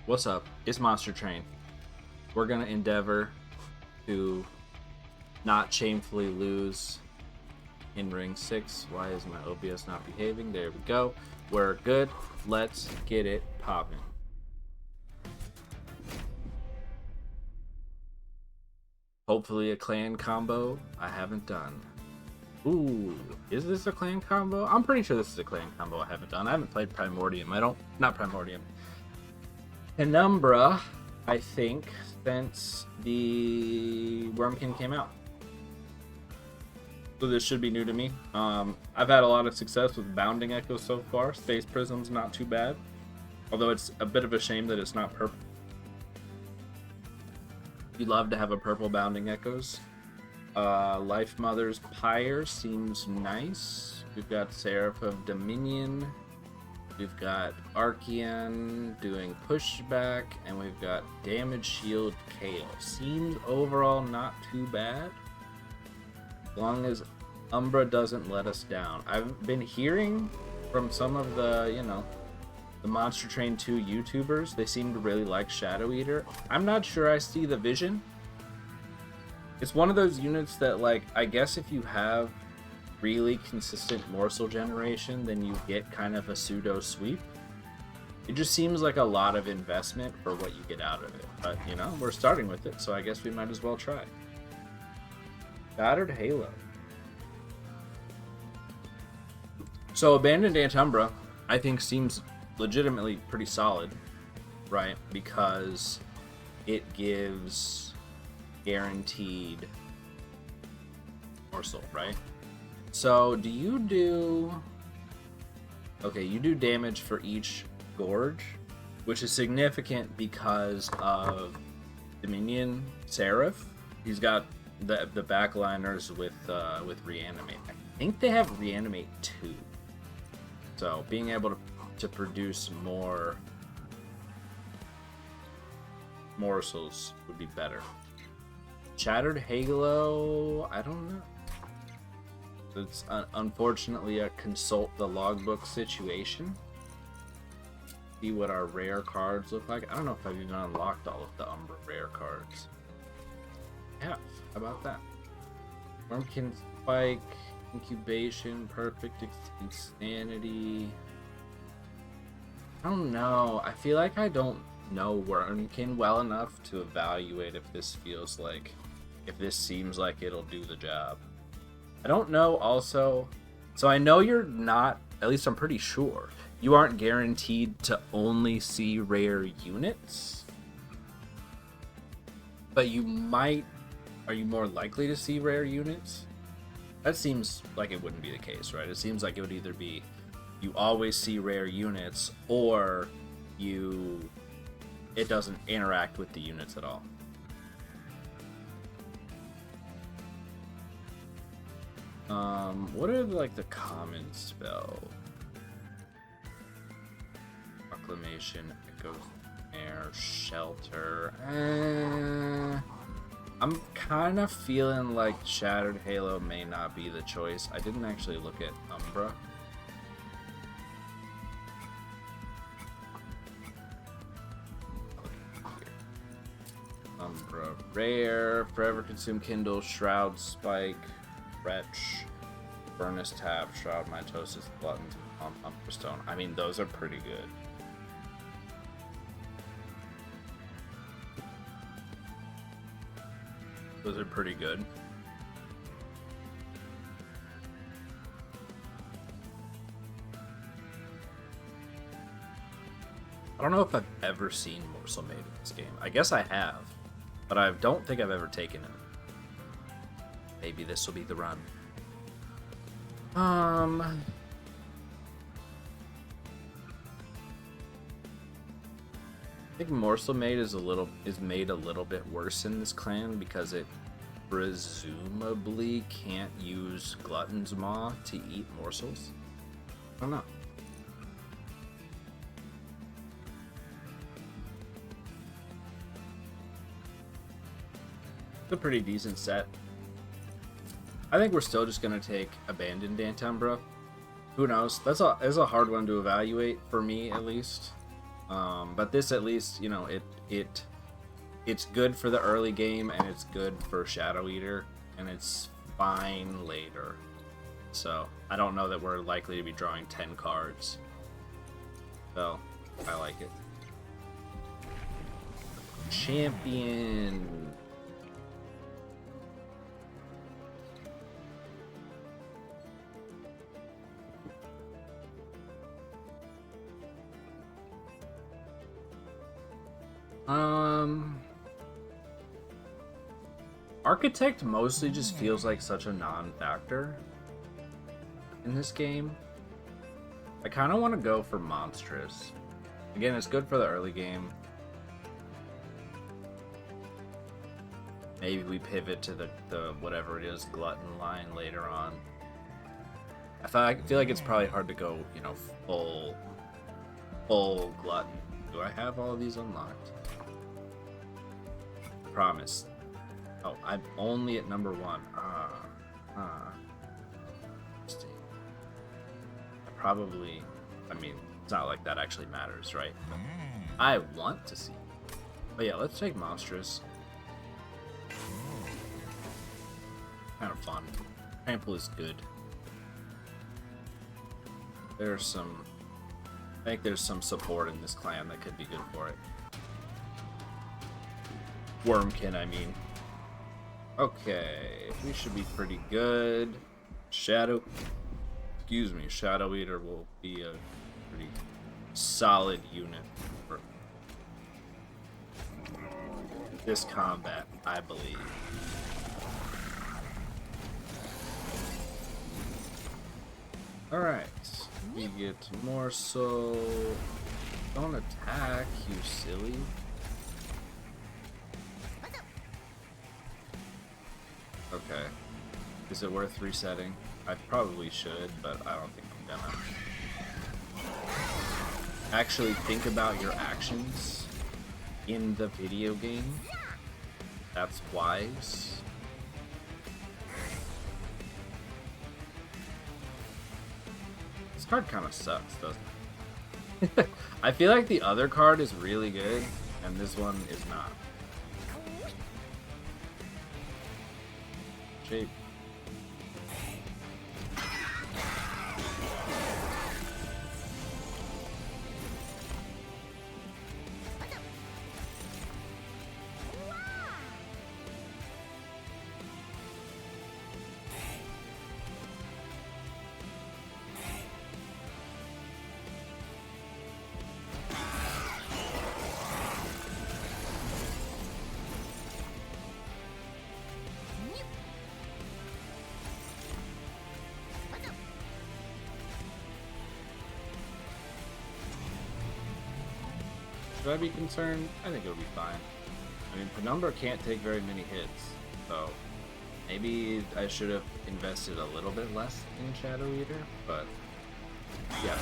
What's up? It's Monster Train. We're gonna endeavor to not shamefully lose in Ring 6. Why is my OBS not behaving? There we go. We're good. Let's get it popping. Hopefully a clan combo I haven't done. Ooh, is this a clan combo? I'm pretty sure this is a clan combo I haven't done. I haven't played Primordium. Not Primordium. Penumbra, I think, since the Wormkin came out. So this should be new to me. I've had a lot of success with Bounding Echo so far. Space Prism's not too bad. Although it's a bit of a shame that it's not purple. You'd love to have a purple Bounding Echoes. Life Mother's Pyre seems nice. We've got Seraph of Dominion. We've got Archeon doing pushback, and we've got Damage Shield Kale. Seems overall not too bad, as long as Umbra doesn't let us down. I've been hearing from some of the, the Monster Train 2 YouTubers, they seem to really like Shadow Eater. I'm not sure I see the vision. It's one of those units that, like, I guess if you have really consistent morsel generation, then you get kind of a pseudo sweep. It just seems like a lot of investment for what you get out of it. But, we're starting with it, so I guess we might as well try. Battered Halo. So Abandoned Antumbra, I think, seems legitimately pretty solid, right? Because it gives guaranteed morsel, right? So do you do... Okay, you do damage for each Gorge, which is significant because of Dominion Seraph. He's got the backliners with Reanimate. I think they have Reanimate 2. So being able to produce more morsels would be better. Shattered Halo, I don't know. It's unfortunately a consult the logbook situation. See what our rare cards look like. I don't know if I've even unlocked all of the Umbra rare cards. Yeah, how about that? Wormkin Spike, Incubation, Perfect Insanity. I don't know. I feel like I don't know Wormkin well enough to evaluate if this feels like, if this seems like it'll do the job. I don't know also. So I know you're not, at least I'm pretty sure, you aren't guaranteed to only see rare units. But you might, are you more likely to see rare units? That seems like it wouldn't be the case, right? It seems like it would either be you always see rare units, or it doesn't interact with the units at all. What are like the common spell? Proclamation, Echo, Air, Shelter. I'm kind of feeling like Shattered Halo may not be the choice. I didn't actually look at Umbra. Umbra Rare, Forever Consume Kindle, Shroud Spike, Wretch, Furnace Tap, Shroud Mitosis, Gluttons, and Umbra Stone. I mean, those are pretty good. Those are pretty good. I don't know if I've ever seen Morsel Made in this game. I guess I have, but I don't think I've ever taken it. Maybe this will be the run. I think Morsel Made is made a little bit worse in this clan because it presumably can't use Glutton's Maw to eat morsels. I don't know. It's a pretty decent set. I think we're still just gonna take Abandoned Antumbra. Who knows? That's a hard one to evaluate for me, at least. But this at least, you know, it's good for the early game and it's good for Shadow Eater and it's fine later. So I don't know that we're likely to be drawing 10 cards. So I like it. Champion. Architect mostly just feels like such a non-factor in this game. I kind of want to go for Monstrous. Again, it's good for the early game. Maybe we pivot to the whatever it is, Glutton line later on. I feel like it's probably hard to go, you know, full Glutton. Do I have all of these unlocked? Promise. Oh, I'm only at number 1. Interesting. I mean, it's not like that actually matters, right? But I want to see. But yeah, let's take Monstrous. Kind of fun. Trample is good. I think there's some support in this clan that could be good for it. Wormkin, I mean. Okay, we should be pretty good. Shadow Eater will be a pretty solid unit for this combat, I believe. Alright, we get Morsel. Don't attack, you silly. Okay. Is it worth resetting? I probably should, but I don't think I'm gonna. Actually think about your actions in the video game. That's wise. This card kind of sucks, doesn't it? I feel like the other card is really good, and this one is not. Shape. Should I be concerned? I think it'll be fine. I mean, Penumbra can't take very many hits, so maybe I should have invested a little bit less in Shadow Eater, but yeah.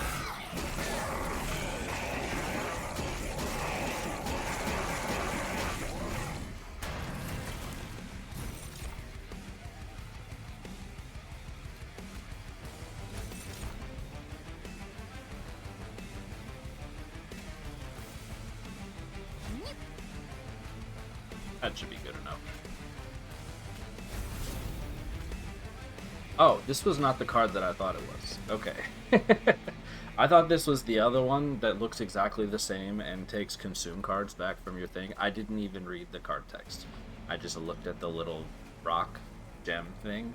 That should be good enough. Oh, this was not the card that I thought it was. Okay. I thought this was the other one that looks exactly the same and takes consume cards back from your thing. I didn't even read the card text. I just looked at the little rock gem thing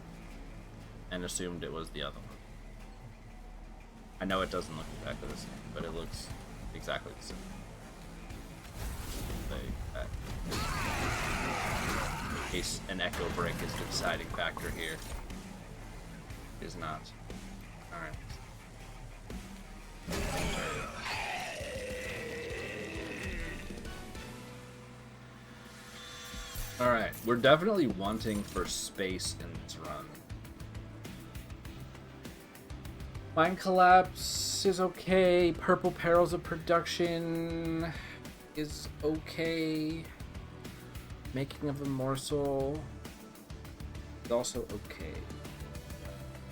and assumed it was the other one. I know it doesn't look exactly the same, but it looks exactly the same. In case an echo break is the deciding factor here. It is not. Alright. Alright, we're definitely wanting for space in this run. Mind Collapse is okay. Purple Perils of Production is okay. Making of a Morsel is also okay.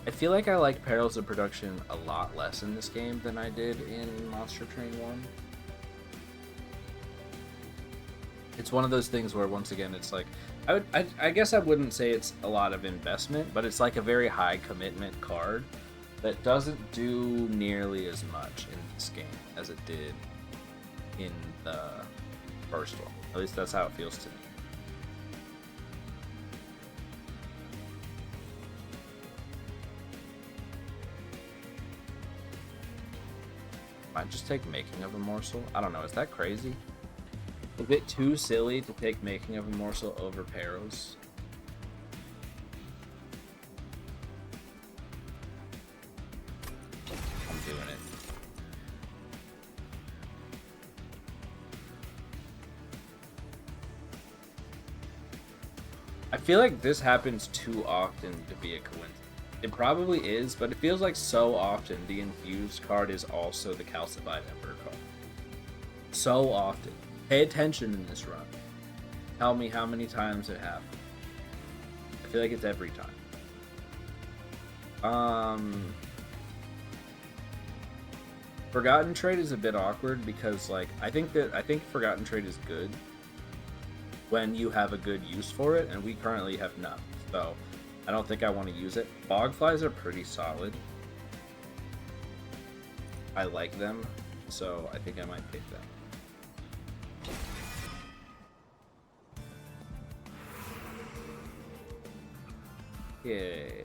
I feel like I like Perils of Production a lot less in this game than I did in Monster Train 1. It's one of those things where, once again, it's like I guess I wouldn't say it's a lot of investment, but it's like a very high commitment card that doesn't do nearly as much in this game as it did in the first one. At least that's how it feels to me. Might just take Making of a Morsel. I don't know. Is that crazy? Is it too silly to take Making of a Morsel over Peros? I'm doing it. I feel like this happens too often to be a coincidence. It probably is, but it feels like so often the Infused card is also the Calcified Emperor card. So often. Pay attention in this run. Tell me how many times it happened. I feel like it's every time. Forgotten Trade is a bit awkward because, like, I think Forgotten Trade is good when you have a good use for it, and we currently have none. So I don't think I want to use it. Bogflies are pretty solid. I like them, so I think I might pick them. Okay.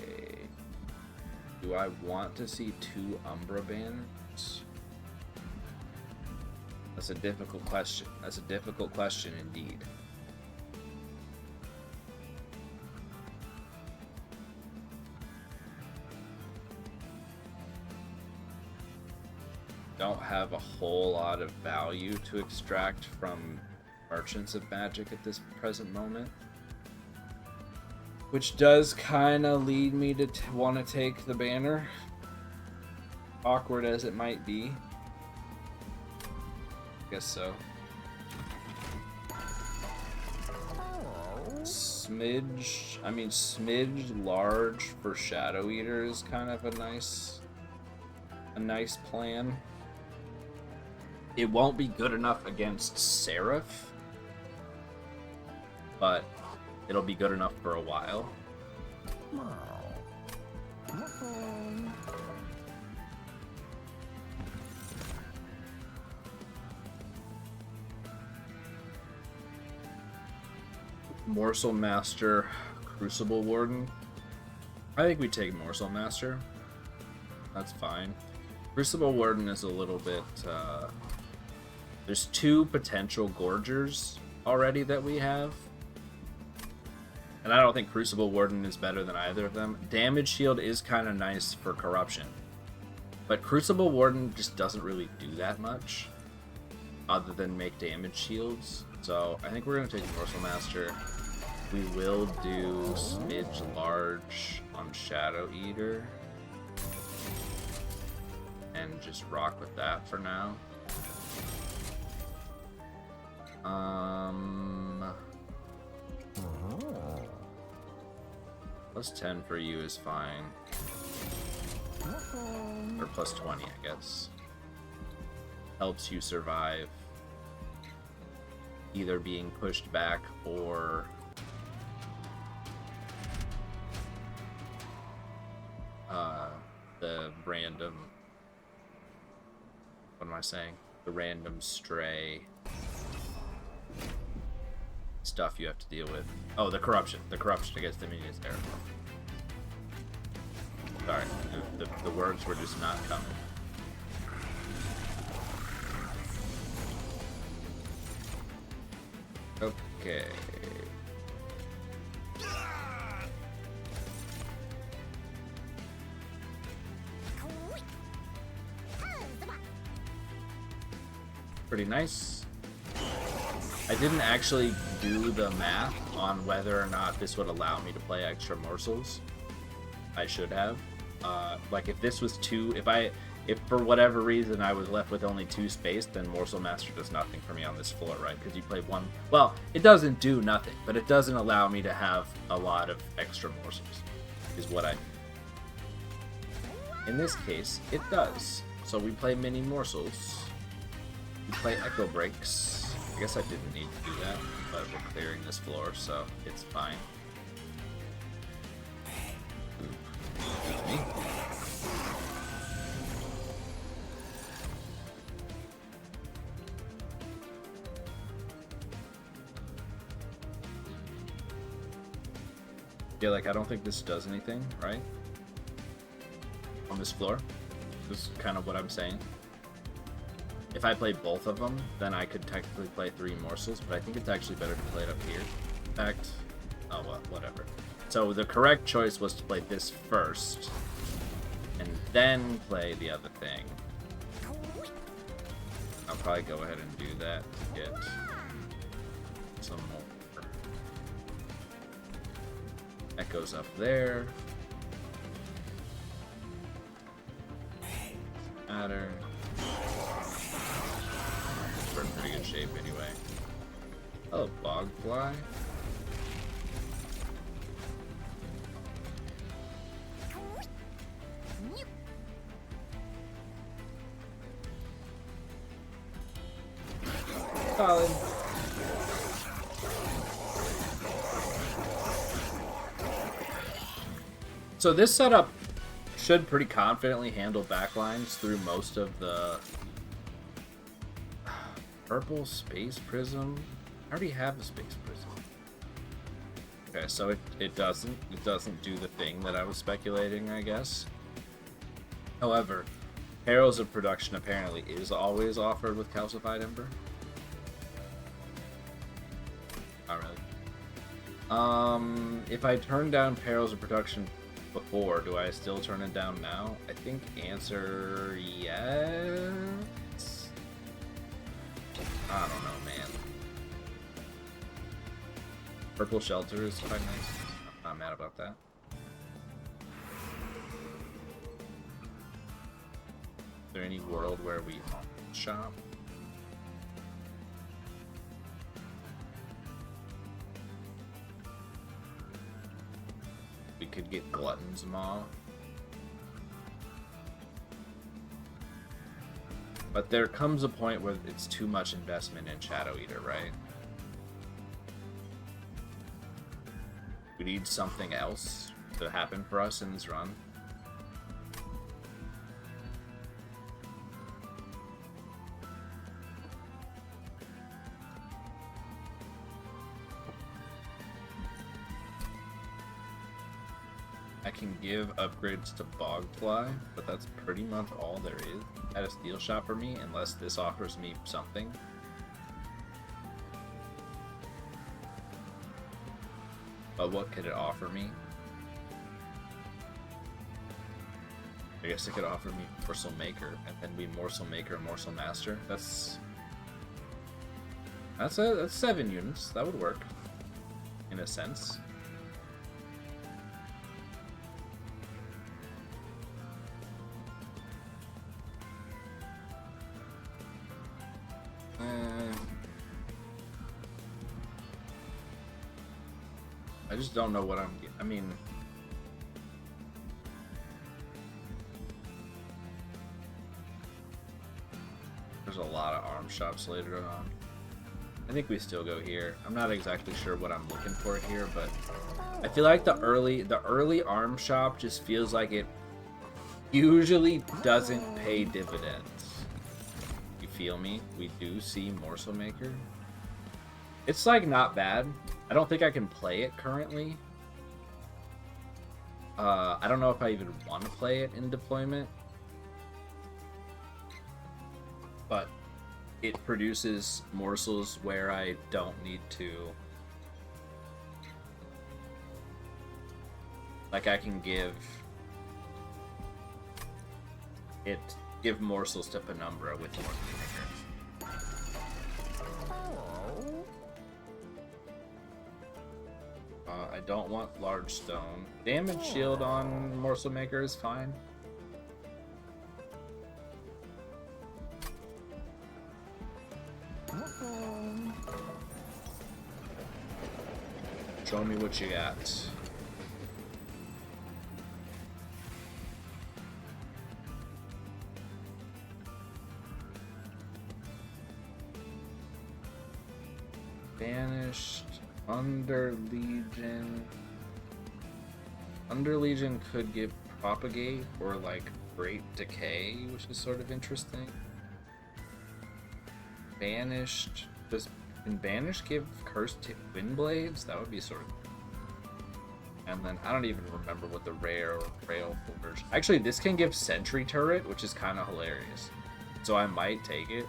Do I want to see 2 Umbra banners? That's a difficult question. That's a difficult question indeed. Don't have a whole lot of value to extract from Merchants of Magic at this present moment, which does kind of lead me to want to take the banner, awkward as it might be. I guess so. Smidge large for Shadow Eater is kind of a nice plan. It won't be good enough against Seraph, but it'll be good enough for a while. Morsel Master, Crucible Warden. I think we take Morsel Master. That's fine. Crucible Warden is a little bit... there's 2 potential Gorgers already that we have. And I don't think Crucible Warden is better than either of them. Damage Shield is kind of nice for Corruption. But Crucible Warden just doesn't really do that much, other than make damage shields. So I think we're going to take Morsel Master. We will do Smidge large on Shadow Eater. And just rock with that for now. Plus 10 for you is fine. Or plus 20, I guess. Helps you survive either being pushed back or the random... What am I saying? The random stray stuff you have to deal with. Oh, the corruption. The corruption against Dominion is terrible. Sorry, the words were just not coming. Okay. Pretty nice. I didn't actually do the math on whether or not this would allow me to play extra morsels. I should have. Like if this was 2, if for whatever reason I was left with only 2 space, then Morsel Master does nothing for me on this floor, right? Because you play 1. Well, it doesn't do nothing, but it doesn't allow me to have a lot of extra morsels, is what I mean. In this case, it does. So we play mini morsels. We play Echo Breaks. I guess I didn't need to do that, but we're clearing this floor, so it's fine. Excuse me. Yeah, like, I don't think this does anything, right? On this floor. This is kind of what I'm saying. If I play both of them, then I could technically play 3 morsels, but I think it's actually better to play it up here. In fact, oh well, whatever. So the correct choice was to play this first, and then play the other thing. I'll probably go ahead and do that to get some more. That goes up there. Matter. We're in pretty good shape anyway. Oh, Bogfly. Solid. So this setup should pretty confidently handle backlines through most of the purple space prism. I already have the space prism. Okay, so it doesn't do the thing that I was speculating, I guess. However, Heralds of Production apparently is always offered with Calcified Ember. Not really. If I turn down Perils of Production before, do I still turn it down now? I think answer yes. I don't know, man. Purple Shelter is quite nice. I'm not mad about that. Is there any world where we shop? We could get Glutton's Maw. But there comes a point where it's too much investment in Shadow Eater, right? We need something else to happen for us in this run. I can give upgrades to Bogfly, but that's pretty much all there is at a steel shop for me, unless this offers me something. But what could it offer me? I guess it could offer me Morsel Maker, and then be Morsel Maker, Morsel Master. That's 7 units. That would work, in a sense. I just don't know what I mean, there's a lot of arm shops later on. I think we still go here. I'm not exactly sure what I'm looking for here, but I feel like the early arm shop just feels like it usually doesn't pay dividends. You feel me? We do see Morsel Maker. It's like not bad. I don't think I can play it currently. I don't know if I even want to play it in deployment. But it produces morsels where I don't need to. Like I can give morsels to Penumbra with Morsel Maker. I don't want large stone. Damage shield on Morsel Maker is fine. Show me what you got. Banished. Under Legion. Under Legion could give Propagate or like Great Decay, which is sort of interesting. Banished. Can Banished give Cursed Windblades? That would be sort of. And then I don't even remember what the rare or rail version. Actually, this can give Sentry Turret, which is kind of hilarious. So I might take it.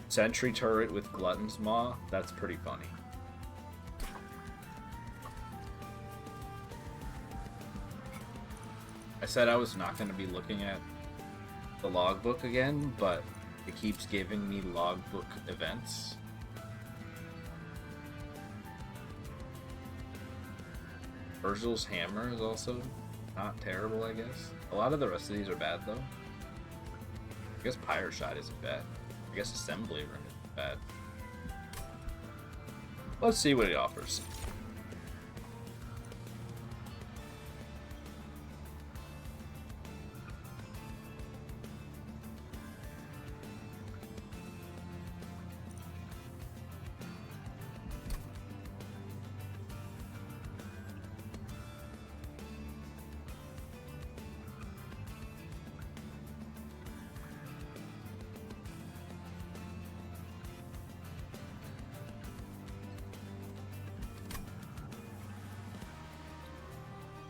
Sentry Turret with Glutton's Maw. That's pretty funny. I said I was not going to be looking at the logbook again, but it keeps giving me logbook events. Virgil's Hammer is also not terrible, I guess. A lot of the rest of these are bad, though. I guess Pirate Shot isn't bad. I guess Assembly Room isn't bad. Let's see what it offers.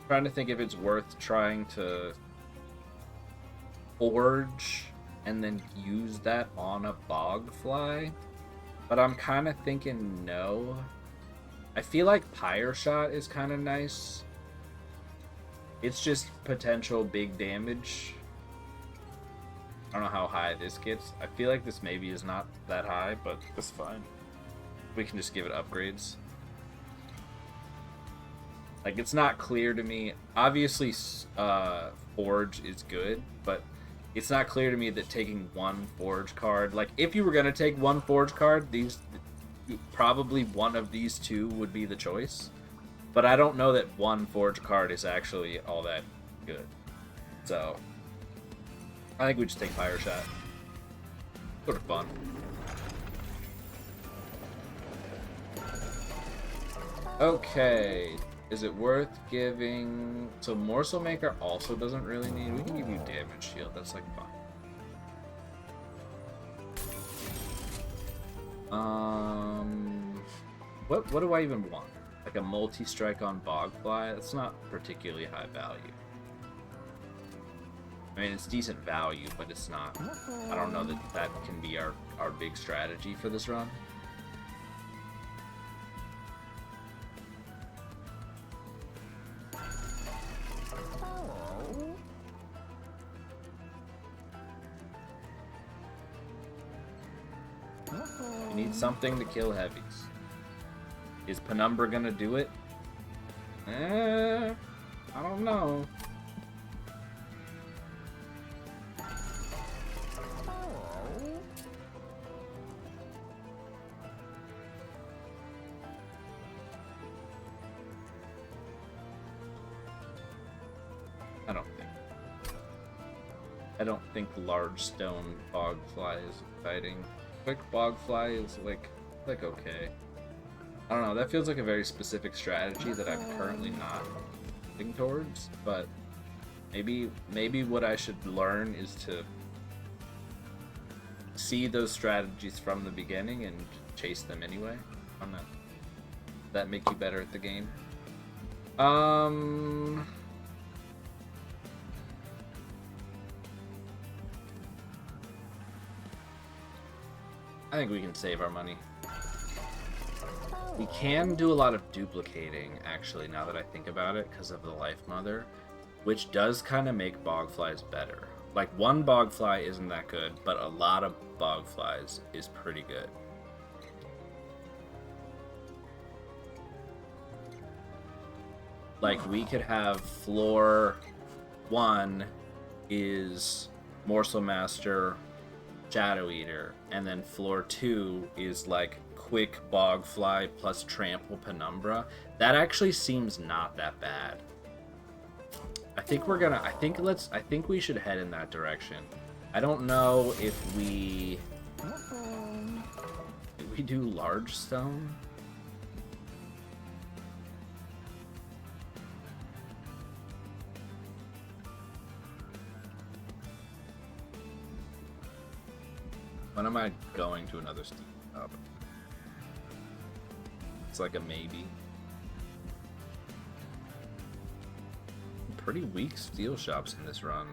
Trying to think if it's worth trying to forge and then use that on a Bogfly, but I'm kind of thinking no. I feel like Pyre Shot is kind of nice. It's just potential big damage. I don't know how high this gets. I feel like this maybe is not that high, but it's fine. We can just give it upgrades. Like, it's not clear to me. Obviously, Forge is good, but it's not clear to me that taking one Forge card... Like, if you were going to take one Forge card, probably one of these two would be the choice. But I don't know that one Forge card is actually all that good. So, I think we just take Pyre Shot. Sort of fun. Okay. Is it worth giving... So Morsel Maker also doesn't really need... We can give you Damage Shield. That's like fine. What do I even want? Like a multi-strike on Bogfly? That's not particularly high value. I mean, it's decent value, but it's not... I don't know that that can be our big strategy for this run. You need something to kill heavies. Is Penumbra gonna do it? I don't know. I don't think large stone Bogfly is exciting. Quick Bogfly is like okay. I don't know, that feels like a very specific strategy that I'm currently not looking towards, but maybe what I should learn is to see those strategies from the beginning and chase them anyway. I'm not. That make you better at the game? I think we can save our money. We can do a lot of duplicating, actually, now that I think about it, because of the Life Mother, which does kind of make Bogflies better. Like, one Bogfly isn't that good, but a lot of Bogflies is pretty good. Like, we could have floor 1 is Morsel Master, Shadow Eater, and then floor 2 is like quick Bogfly plus trample Penumbra. That actually seems not that bad. I think we should head in that direction. I don't know if we do large stone. When am I going to another steel shop? It's like a maybe. Pretty weak steel shops in this run.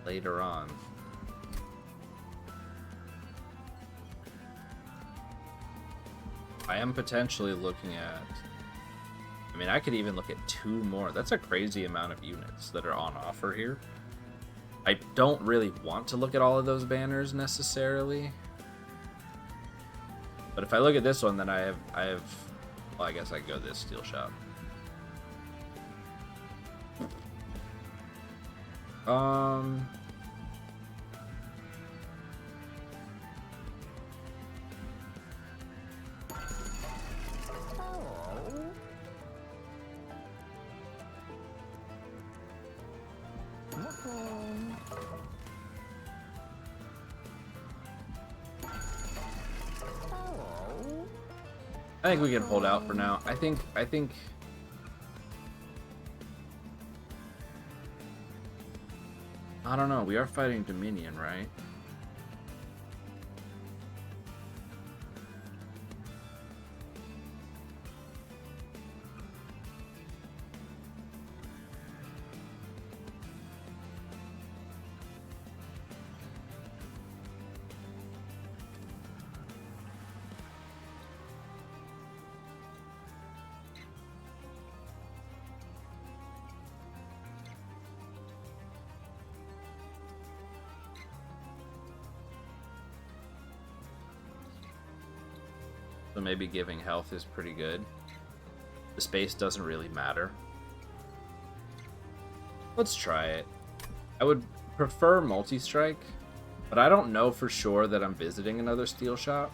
Later on. I am potentially looking at... I mean, I could even look at 2 more. That's a crazy amount of units that are on offer here. I don't really want to look at all of those banners necessarily. But if I look at this one, then I have well, I guess I could go to this steel shop. I think we can hold out for now. I think I don't know. We are fighting Dominion, right? So maybe giving health is pretty good. The space doesn't really matter. Let's try it. I would prefer multi-strike, but I don't know for sure that I'm visiting another steel shop.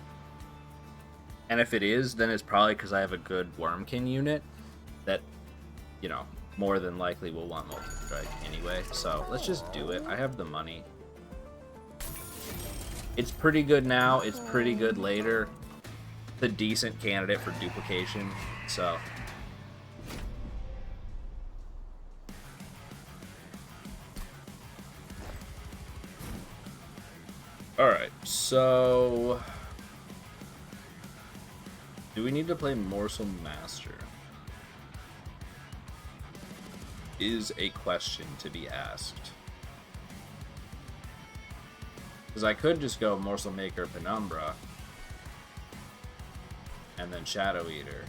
And if it is, then it's probably because I have a good Wormkin unit that, you know, more than likely will want multi-strike anyway. So let's just do it. I have the money. It's pretty good now. It's pretty good later. A decent candidate for duplication, so all right. So do we need to play Morsel Master? Is a question to be asked, because I could just go Morsel Maker Penumbra and then Shadow Eater.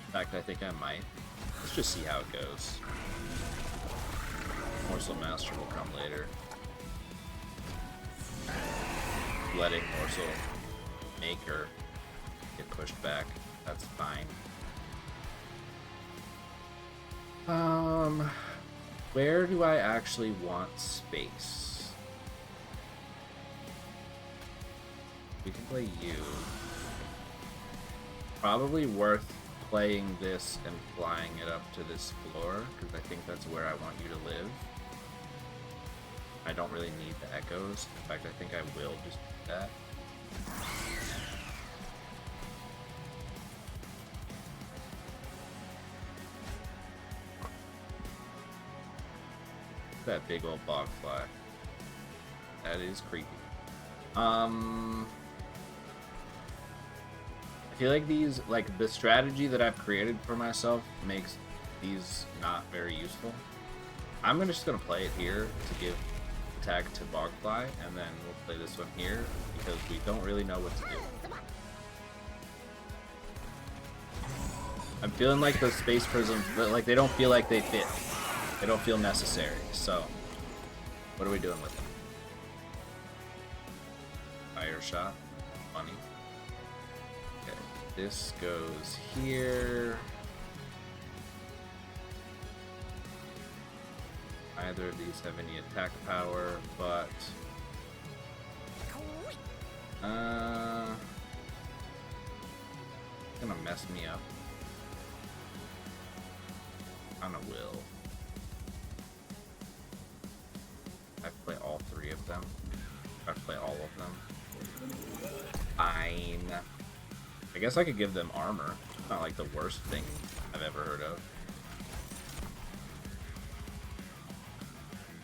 In fact, I think I might. Let's just see how it goes. Morsel Master will come later. Letting Morsel Maker get pushed back. That's fine. Where do I actually want space? We can play you. Probably worth playing this and flying it up to this floor, because I think that's where I want you to live. I don't really need the echoes. In fact, I think I will just do that. That big old bog fly. That is creepy. I feel like these, like the strategy that I've created for myself makes these not very useful. I'm just gonna play it here to give attack to Bogfly, and then we'll play this one here because we don't really know what to do. I'm feeling like those space prisms, but like they don't feel like they fit. They don't feel necessary. So, what are we doing with them? Fire shot, funny. Okay, this goes here. Neither of these have any attack power, but it's gonna mess me up. Kinda will. I play all three of them. I play all of them. Fine. I guess I could give them armor. It's not like the worst thing I've ever heard of.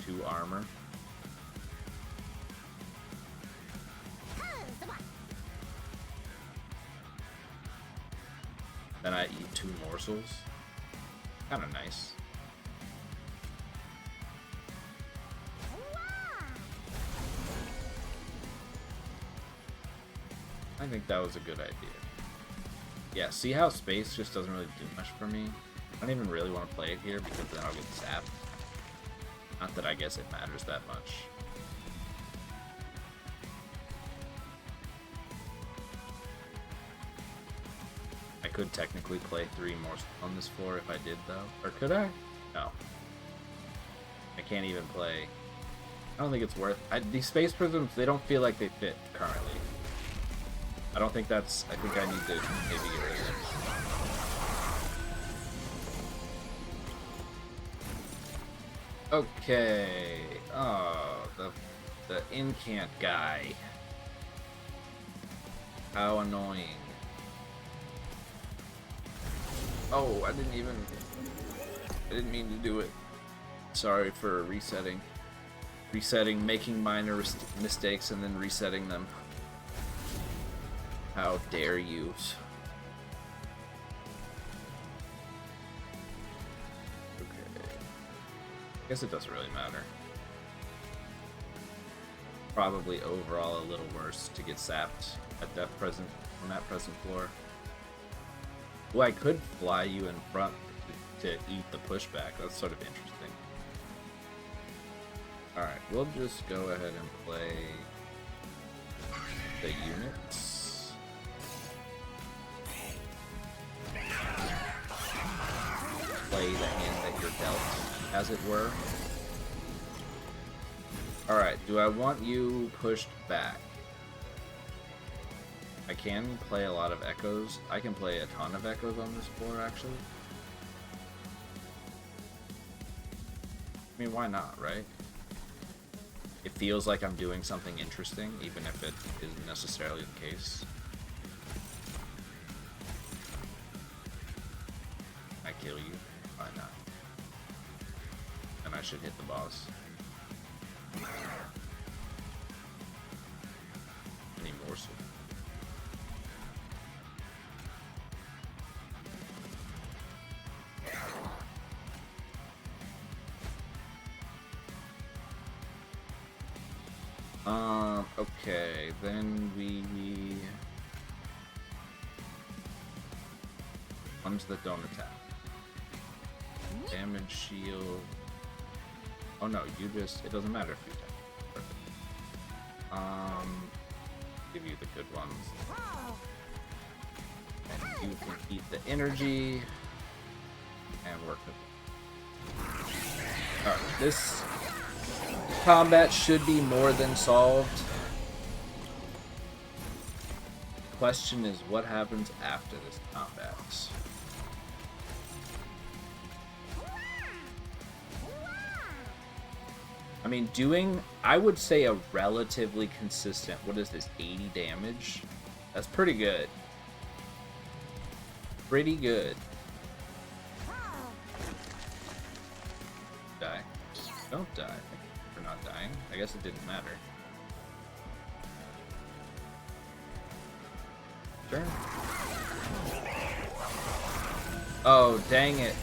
2 armor. Then I eat 2 morsels. Kinda nice. I think that was a good idea. Yeah, see how space just doesn't really do much for me? I don't even really want to play it here because then I'll get zapped. Not that I guess it matters that much. I could technically play 3 more on this floor if I did though. Or could I? No. I can't even play. I don't think it's worth... these space prisms, they don't feel like they fit currently. I don't think that's... I think I need to maybe get rid of them. Okay. Oh, the incant guy. How annoying. Oh, I didn't mean to do it. Sorry for resetting. Making minor mistakes and then resetting them. How dare you? Okay. I guess it doesn't really matter. Probably overall a little worse to get sapped at that present floor. Well, I could fly you in front to eat the pushback. That's sort of interesting. Alright, we'll just go ahead and play the units. Play the hand that you're dealt, as it were. Alright, do I want you pushed back? I can play a lot of echoes. I can play a ton of echoes on this floor, actually. I mean, why not, right? It feels like I'm doing something interesting, even if it isn't necessarily the case. I kill you? Why not? And I should hit the boss. Any morsel. Okay, then we... ones that don't attack. Damage, shield... Oh no, you just... it doesn't matter if you attack. Perfect. Give you the good ones. And you can eat the energy... and work with it. Alright, this... combat should be more than solved. The question is, what happens after this combat? I mean, I would say a relatively consistent, what is this, 80 damage? That's pretty good. Pretty good. Die. Don't die. Not dying. I guess it didn't matter. Sure. Oh, dang it.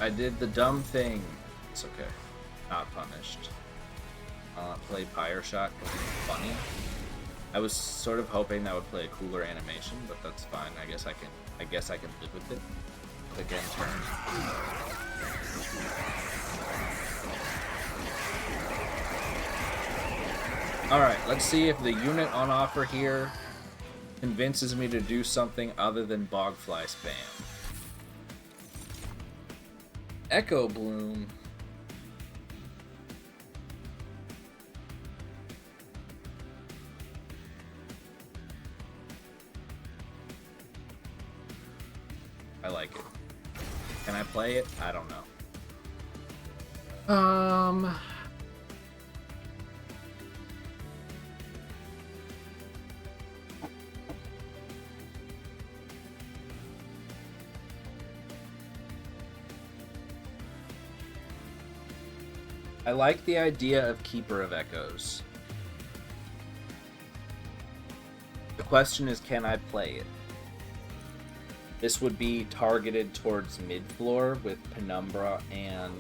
I did the dumb thing. It's okay. Not punished. Play Pyre Shot because it's funny. I was sort of hoping that would play a cooler animation, but that's fine. I guess I can live with it. Click end turn. Alright, let's see if the unit on offer here convinces me to do something other than Bogfly spam. Echo Bloom. I like it. Can I play it? I don't know. I like the idea of Keeper of Echoes. The question is, can I play it? This would be targeted towards mid-floor with Penumbra and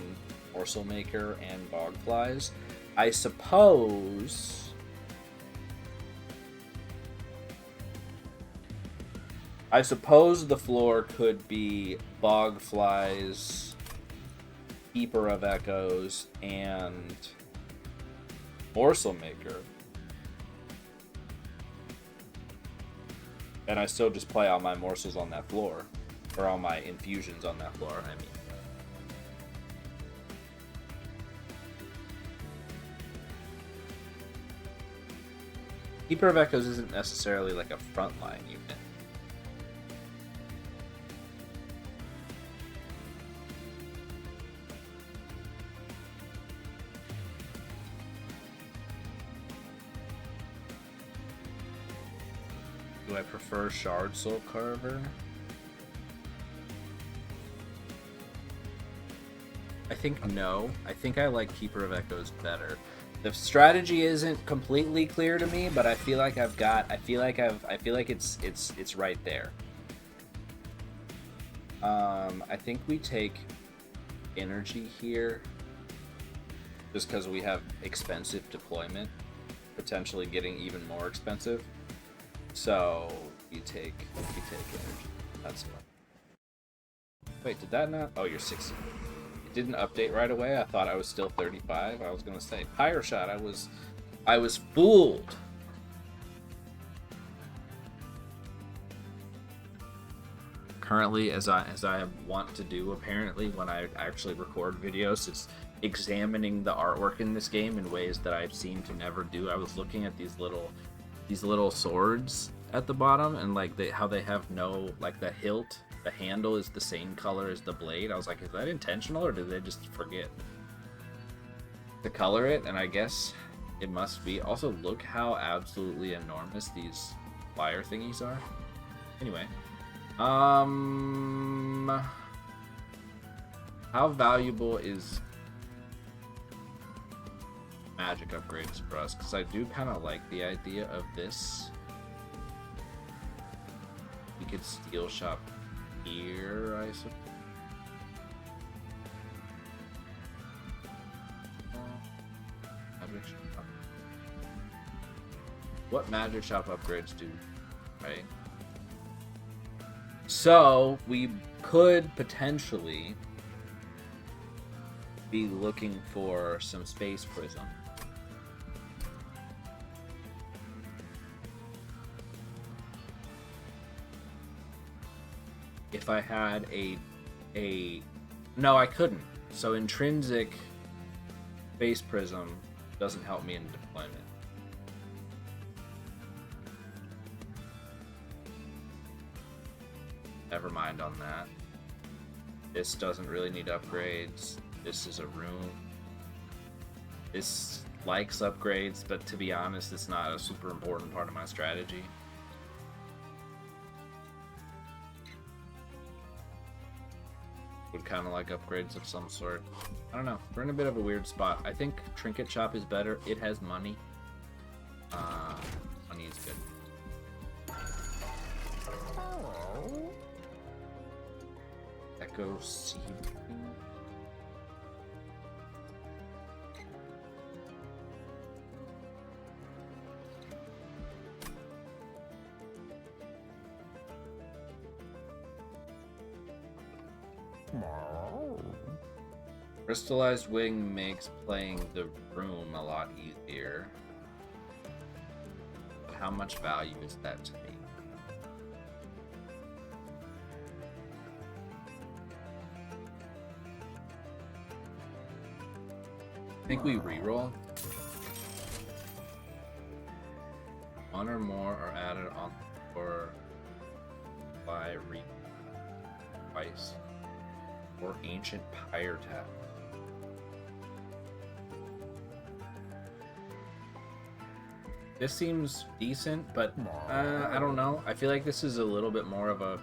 Morsel Maker and Bogflies. I suppose the floor could be Bogflies, Keeper of Echoes, and Morsel Maker. And I still just play all my morsels on that floor. Or all my infusions on that floor, I mean. Keeper of Echoes isn't necessarily like a frontline unit. Do I prefer Shard Soul Carver? I think no. I think I like Keeper of Echoes better. The strategy isn't completely clear to me, but I feel like I feel like it's right there. I think we take energy here just because we have expensive deployment, potentially getting even more expensive. So you take energy. That's fine. Wait, did that not? Oh, you're 60. It didn't update right away. I thought I was still 35. I was gonna say Pyre Shot. I was fooled. Currently, as I want to do apparently when I actually record videos, it's examining the artwork in this game in ways that I've seemed to never do. I was looking at these little swords at the bottom, and like how they have no, like, the hilt, the handle is the same color as the blade. I was like, is that intentional or did they just forget to color it? And I guess it must be. Also, look how absolutely enormous these flyer thingies are. Anyway, how valuable is magic upgrades for us? Because I do kind of like the idea of this. We could steel shop here, I suppose. What magic shop upgrades do, right? So we could potentially be looking for some Space Prism. If I had no, I couldn't. So intrinsic Space Prism doesn't help me in deployment. Never mind on that. This doesn't really need upgrades. This is a room. This likes upgrades, but to be honest, it's not a super important part of my strategy. Would kind of like upgrades of some sort. I don't know. We're in a bit of a weird spot. I think Trinket Shop is better. It has money. Money is good. Echo Seed. Crystallized Wing makes playing the room a lot easier. But how much value is that to me? I think we reroll. One or more are added on or by re twice. or Ancient Pyre Tap. This seems decent, but I don't know. I feel like this is a little bit more of a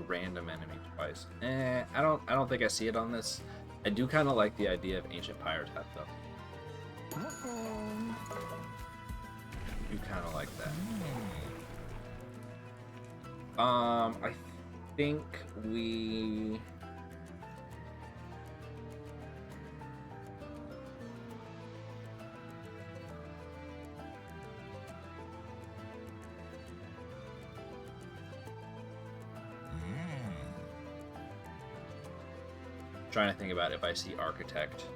random enemy twice. I don't think I see it on this. I do kind of like the idea of Ancient Pyre Tap though. Do kind of like that. I think we. Trying to think about if I see Architect.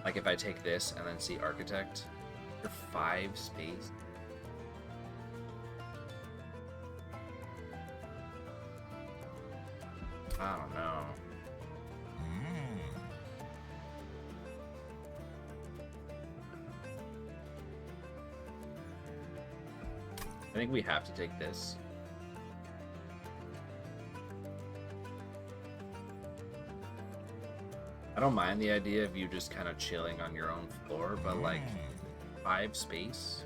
Like if I take this and then see Architect. For 5 space. I don't know. I think we have to take this. I don't mind the idea of you just kind of chilling on your own floor, but like 5 space?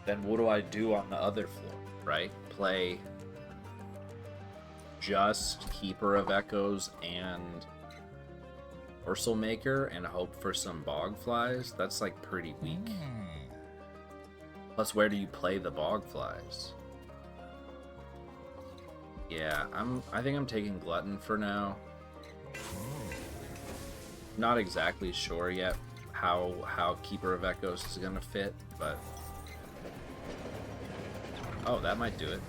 Then what do I do on the other floor, right? Play just Keeper of Echoes and Morsel Maker and hope for some Bog Flies? That's like pretty weak. Plus, where do you play the Bog Flies? Yeah, I think I'm taking Glutton for now. Not exactly sure yet how Keeper of Echoes is gonna fit, but oh, that might do it.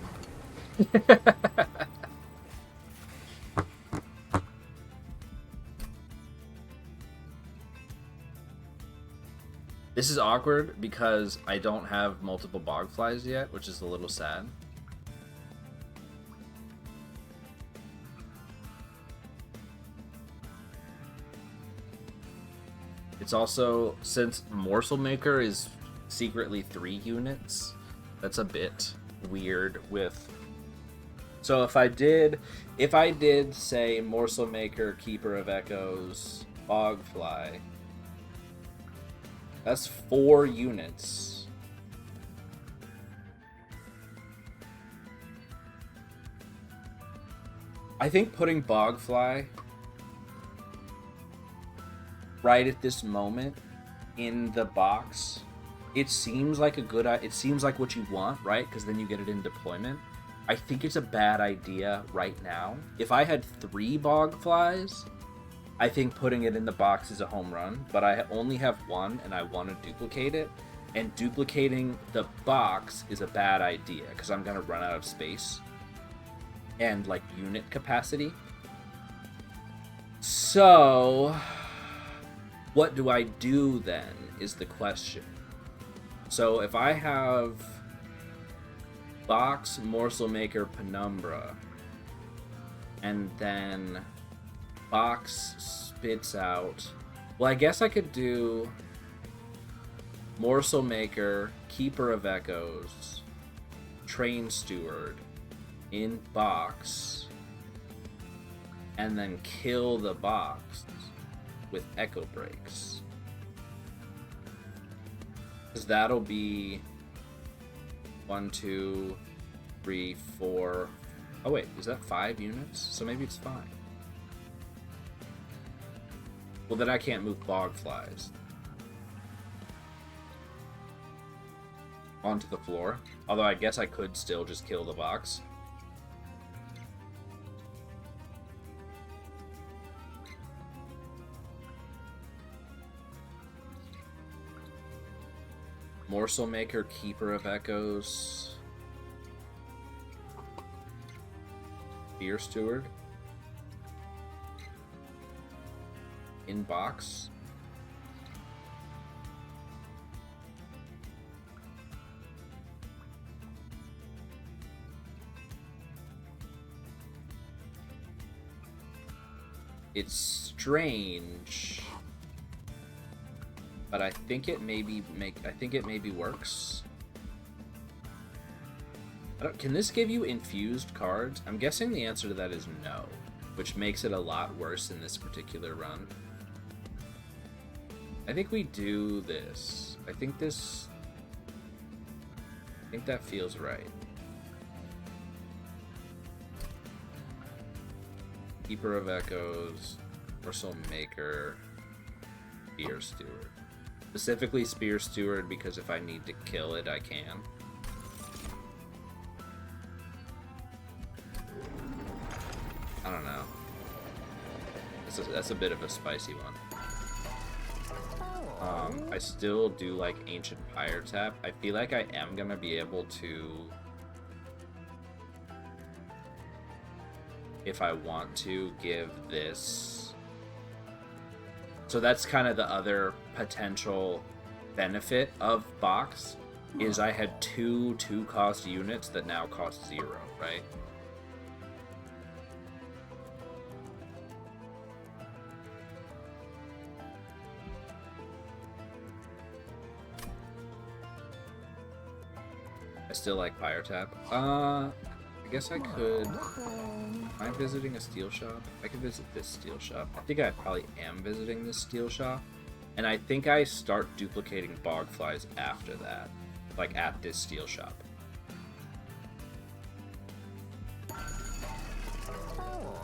This is awkward because I don't have multiple Bog Flies yet, which is a little sad. It's also, since Morsel Maker is secretly 3 units, that's a bit weird with... So if I did say Morsel Maker, Keeper of Echoes, Bogfly, that's 4 units. I think putting Bogfly right at this moment in the box, it seems like it seems like what you want, right? Because then you get it in deployment. I think it's a bad idea right now. If I had 3 Bogflies, I think putting it in the box is a home run, but I only have 1 and I want to duplicate it, and duplicating the box is a bad idea because I'm gonna run out of space and like unit capacity. So what do I do then is the question. So if I have box, Morsel Maker, Penumbra, and then box spits out, well, I guess I could do Morsel Maker, Keeper of Echoes, Train Steward in box, and then kill the box with Echo Breaks. Because that'll be 1, 2, 3, 4. Oh wait, is that 5 units? So maybe it's fine. Well, then I can't move Bogflies onto the floor. Although I guess I could still just kill the box. Morsel Maker, Keeper of Echoes, Fear Steward in box. It's strange, but I think it maybe works. Can this give you infused cards? I'm guessing the answer to that is no, which makes it a lot worse in this particular run. I think we do this. I think that feels right. Keeper of Echoes, Morsel Maker, Spear Steward. Specifically Spear Steward because if I need to kill it, I can. I don't know. That's a bit of a spicy one. I still do like Ancient Pyre Tap. I feel like I am gonna be able to, if I want to, give this. So that's kind of the other potential benefit of Box, is I had two 2-cost units that now cost 0, right? I still like Pyre Tap. I guess I could. Am I visiting a steel shop? I could visit this steel shop. I think I probably am visiting this steel shop. And I think I start duplicating Bogflies after that. Like at this steel shop.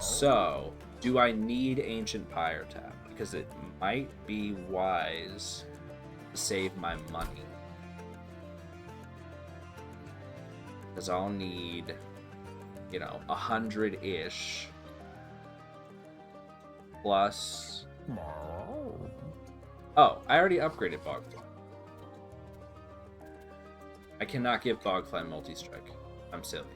So, do I need Ancient Pyre Tap? Because it might be wise to save my money. Because I'll need, 100-ish. Plus... Oh, I already upgraded Bogfly. I cannot give Bogfly multi-strike. I'm silly.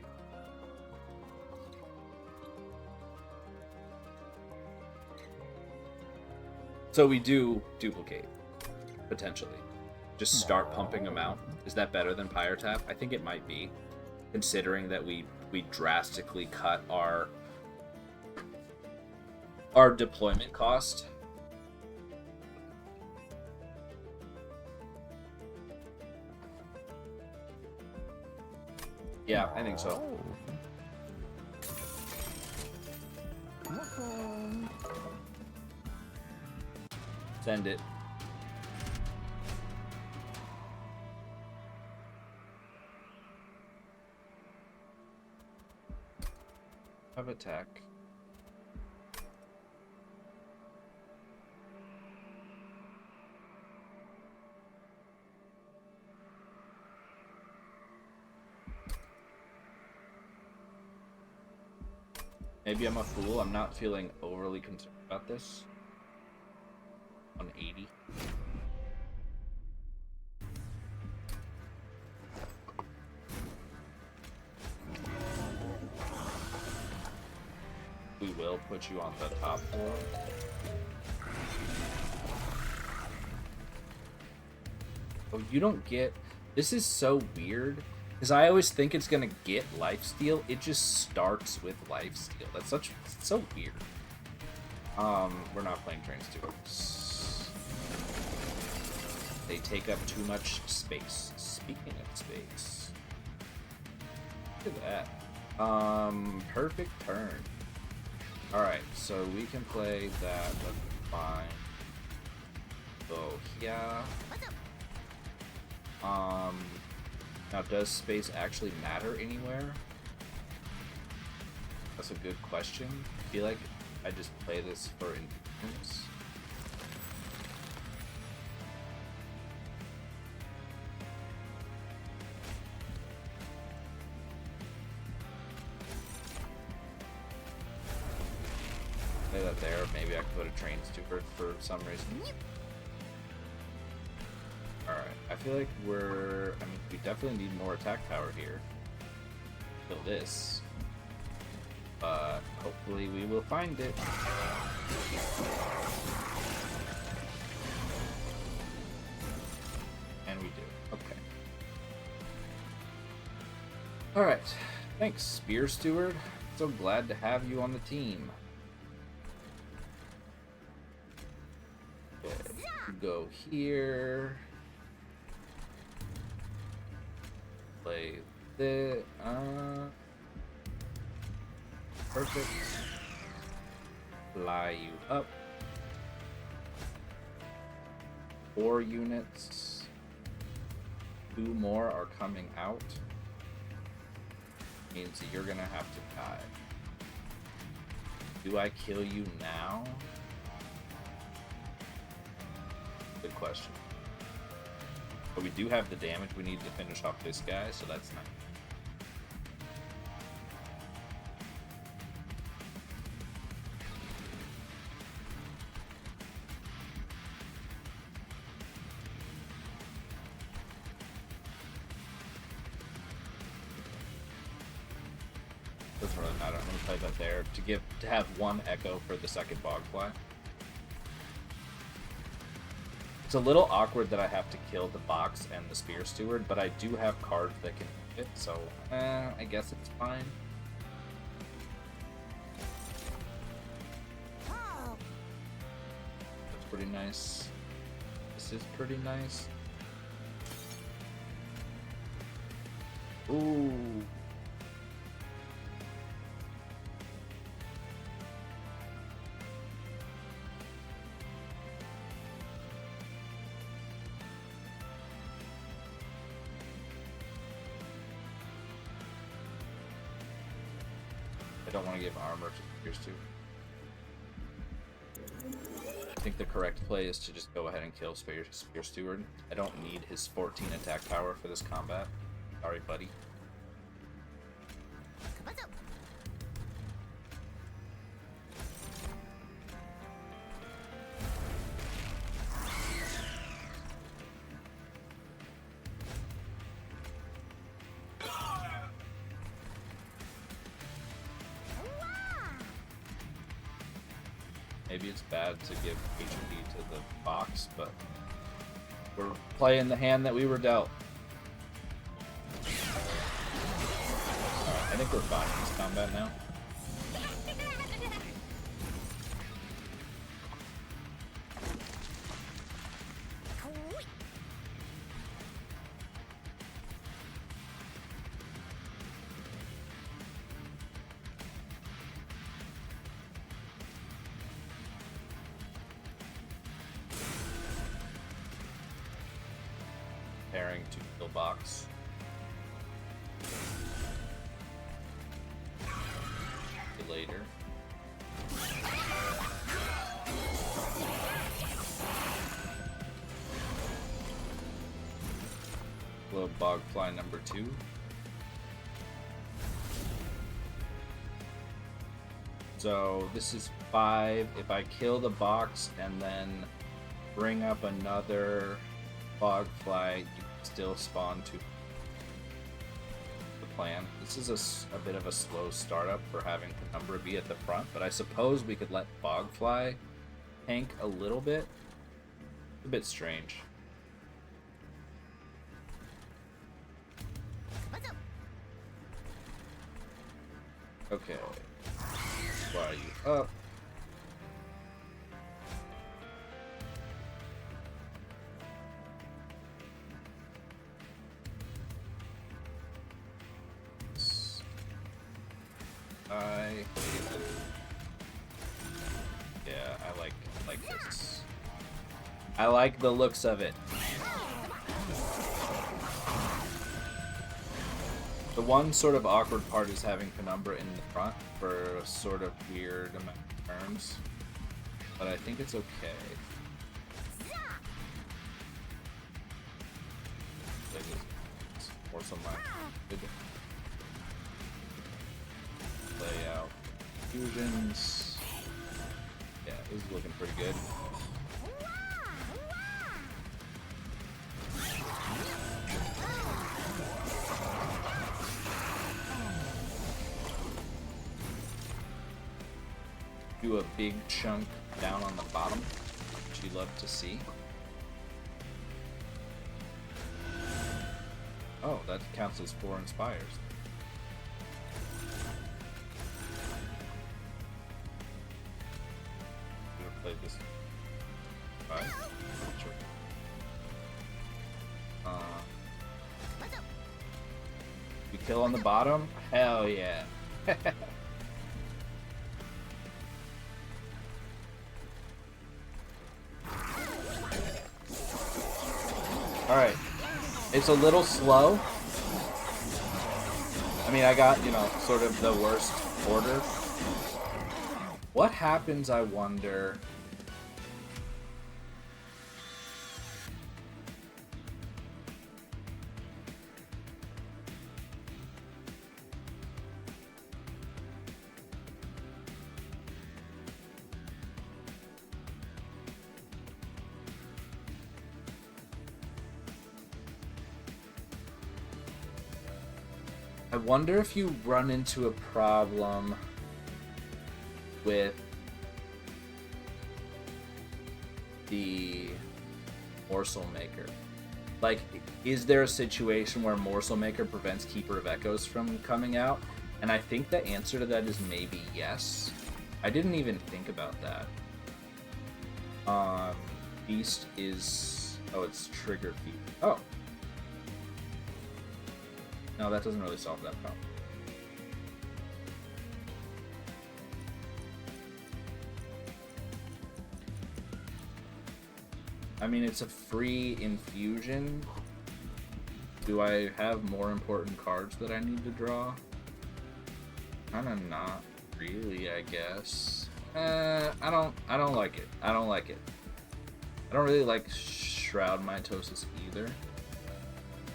So we do duplicate, potentially. Just start pumping them out. Is that better than Pyre Tap? I think it might be, considering that we drastically cut our deployment cost. Yeah, I think so. Send it. Have attack. Maybe I'm a fool. I'm not feeling overly concerned about this. 180. We will put you on the top floor. Oh, you don't get... This is so weird. Because I always think it's going to get lifesteal. It just starts with lifesteal. That's so weird. We're not playing Train Stewards. They take up too much space. Speaking of space. Look at that. Perfect turn. Alright, so we can play that. That's fine. Go here. Now, does space actually matter anywhere? That's a good question. I feel like I just play this for inconvenience. Play that there. Maybe I could put a Train Steward for some reason. Alright, I feel like we definitely need more attack power here. Kill this. But hopefully we will find it. And we do. Okay. Alright. Thanks, Spear Steward. So glad to have you on the team. Okay. Go here. Play the perfect. Fly you up. 4 units. 2 more are coming out. Means that you're gonna have to die. Do I kill you now? Good question. But we do have the damage we need to finish off this guy, so that's nice. Doesn't really matter. I'm gonna play that there to have 1 echo for the second Bogfly. It's a little awkward that I have to kill the box and the Spear Steward, but I do have cards that can hit, so I guess it's fine. That's pretty nice. This is pretty nice. Ooh. I don't want to give armor to Spears too. I think the correct play is to just go ahead and kill Spear Steward. I don't need his 14 attack power for this combat. Sorry, buddy. Maybe it's bad to give HP to the box, but we're playing the hand that we were dealt. Alright, I think we're fine in this combat now. Preparing to kill box. Later. Glow Bogfly number 2. So this is 5. If I kill the box and then bring up another Bogfly, you can still spawn 2. The plan. This is a bit of a slow startup for having Penumbra be at the front, but I suppose we could let Bogfly tank a little bit. A bit strange. Okay. Fly you up. Yeah, I like this. I like the looks of it. The one sort of awkward part is having Penumbra in the front for a sort of weird amount of turns, but I think it's okay. Or some good layout. Fusions. Yeah, this is looking pretty good. Do a big chunk down on the bottom, which you love to see. Oh, that counts as 4 inspires. Play this. Right? Sure. You kill on the bottom? Hell yeah. Alright. It's a little slow. I mean, I got, you know, sort of the worst order. What happens, I wonder... I wonder if you run into a problem with the Morsel Maker. Like, is there a situation where Morsel Maker prevents Keeper of Echoes from coming out? And I think the answer to that is maybe yes. I didn't even think about that. Beast is... Oh, it's Trigger Feed. Oh. No, that doesn't really solve that problem. I mean, it's a free infusion. Do I have more important cards that I need to draw? Kinda not really, I guess. I don't like it. I don't like it. I don't really like Shroud Mitosis either.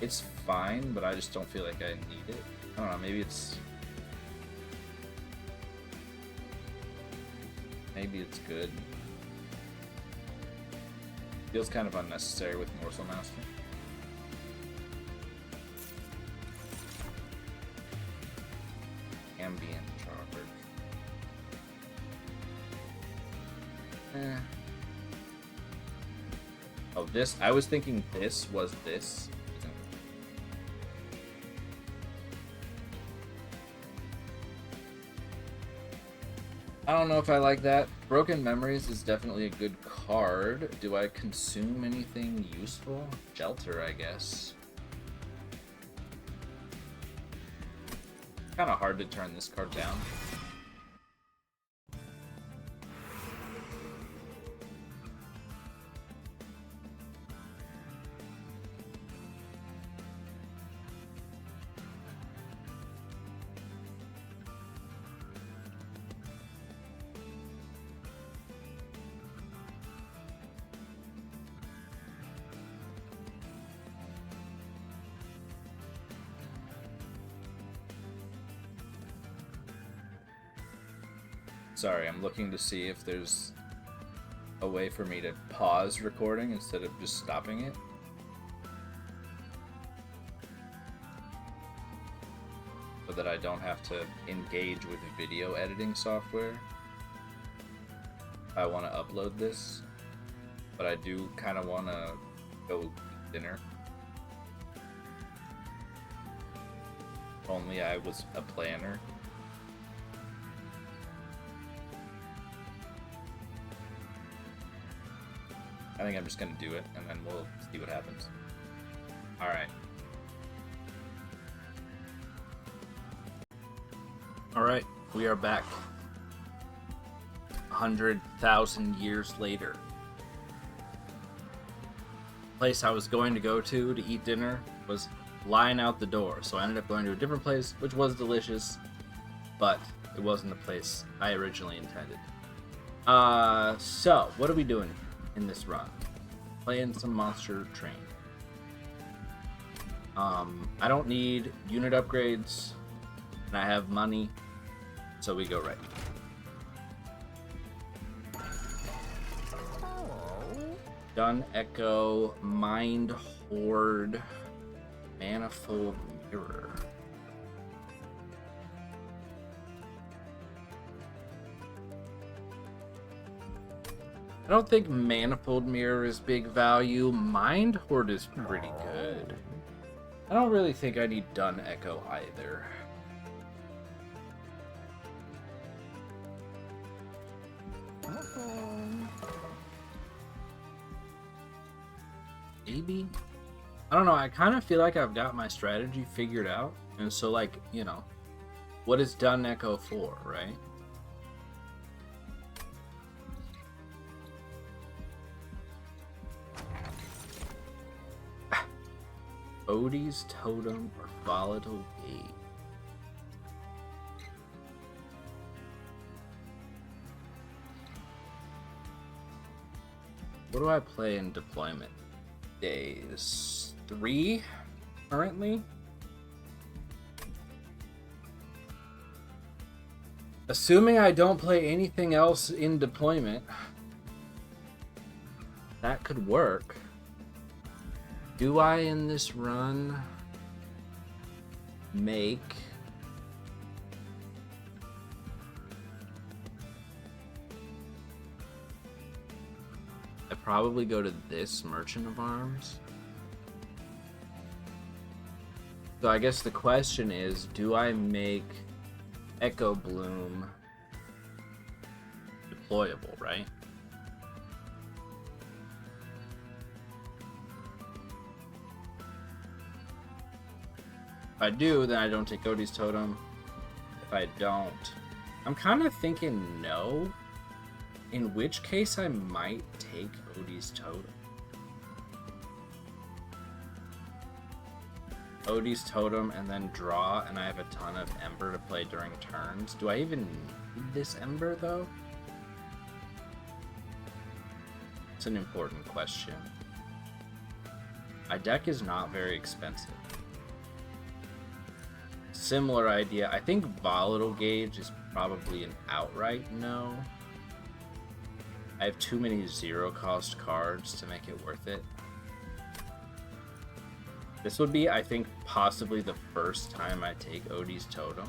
It's fine, but I just don't feel like I need it. I don't know, maybe it's good. Feels kind of unnecessary with Morsel Master. Ambient Charger. Oh, this, I was thinking this was this. I don't know if I like that. Broken Memories is definitely a good card. Do I consume anything useful? Shelter, I guess. Kind of hard to turn this card down. Sorry, I'm looking to see if there's a way for me to pause recording instead of just stopping it. So that I don't have to engage with video editing software. I want to upload this, but I do kind of want to go eat dinner. If only I was a planner. I think I'm just gonna do it, and then we'll see what happens. Alright. Alright, we are back. 100,000 years later. The place I was going to go to eat dinner was lying out the door, so I ended up going to a different place, which was delicious, but it wasn't the place I originally intended. So, what are we doing in this run? Playing some Monster Train. I don't need unit upgrades, and I have money, so we go right. Dun Echo, Mind Horde, Manifold Mirror. I don't think Manifold Mirror is big value. Mind Horde is pretty good. I don't really think I need Dun Echo either. Maybe? I don't know, I kind of feel like I've got my strategy figured out. And so, like, you know, what is Dun Echo for, right? Odie's Totem or Volatile Gate? What do I play in deployment days? 3 currently? Assuming I don't play anything else in deployment, that could work. Do I in this run make I probably go to this Merchant of Arms? So I guess the question is, do I make Echo Bloom deployable, right? If I do, then I don't take Odie's Totem. If I don't, I'm kind of thinking no, in which case I might take Odie's Totem. Odie's Totem and then draw, and I have a ton of Ember to play during turns. Do I even need this Ember, though? It's an important question. My deck is not very expensive. Similar idea. I think Volatile Gauge is probably an outright no. I have too many zero-cost cards to make it worth it. This would be, I think, possibly the first time I take Odie's Totem.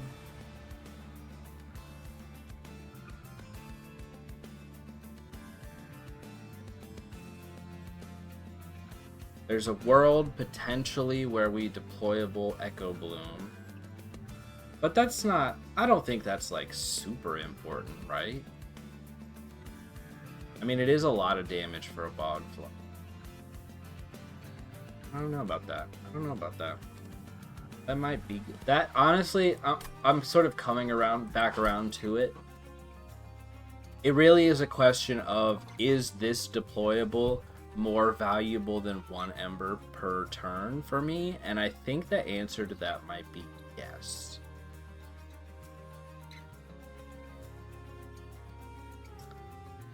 There's a world, potentially, where we deployable Echo Bloom. But that's not... I don't think that's, like, super important, right? I mean, it is a lot of damage for a Bogfly. I don't know about that. I don't know about that. That might be good. That, honestly, I'm sort of coming back around to it. It really is a question of, is this deployable more valuable than 1 Ember per turn for me? And I think the answer to that might be yes.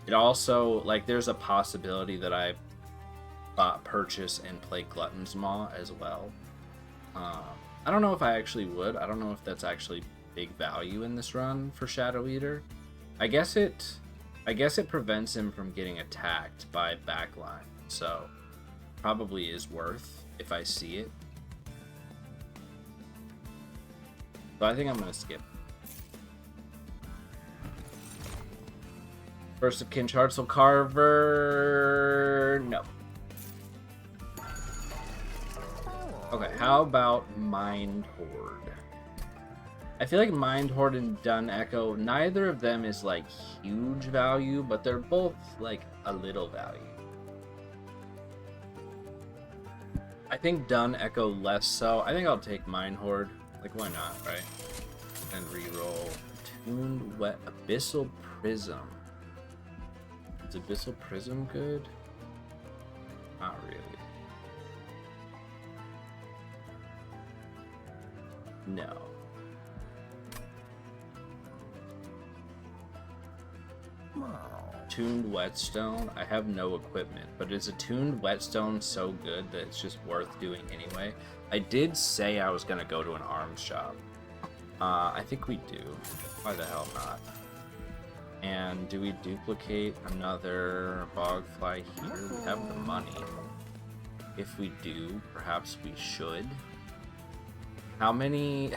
It also, like, there's a possibility that I purchase and play Glutton's Maw as well. I don't know if I actually would. I don't know if that's actually big value in this run for Shadow Eater. I guess it prevents him from getting attacked by backline, so probably is worth if I see it. But I think I'm gonna skip. First of Kinch Hartzell Carver, no. Okay, how about Mind Horde? I feel like Mind Horde and Dun Echo, neither of them is like huge value, but they're both like a little value. I think Dun Echo less so. I think I'll take Mind Horde. Like, why not, right? And reroll. Tuned Wet Abyssal Prism. Is Abyssal Prism good? Not really. No. Tuned Whetstone. I have no equipment, but is a tuned Whetstone so good that it's just worth doing anyway? I did say I was gonna go to an arms shop. I think we do. Why the hell not? And do we duplicate another Bogfly here? We have the money. If we do, perhaps we should. How many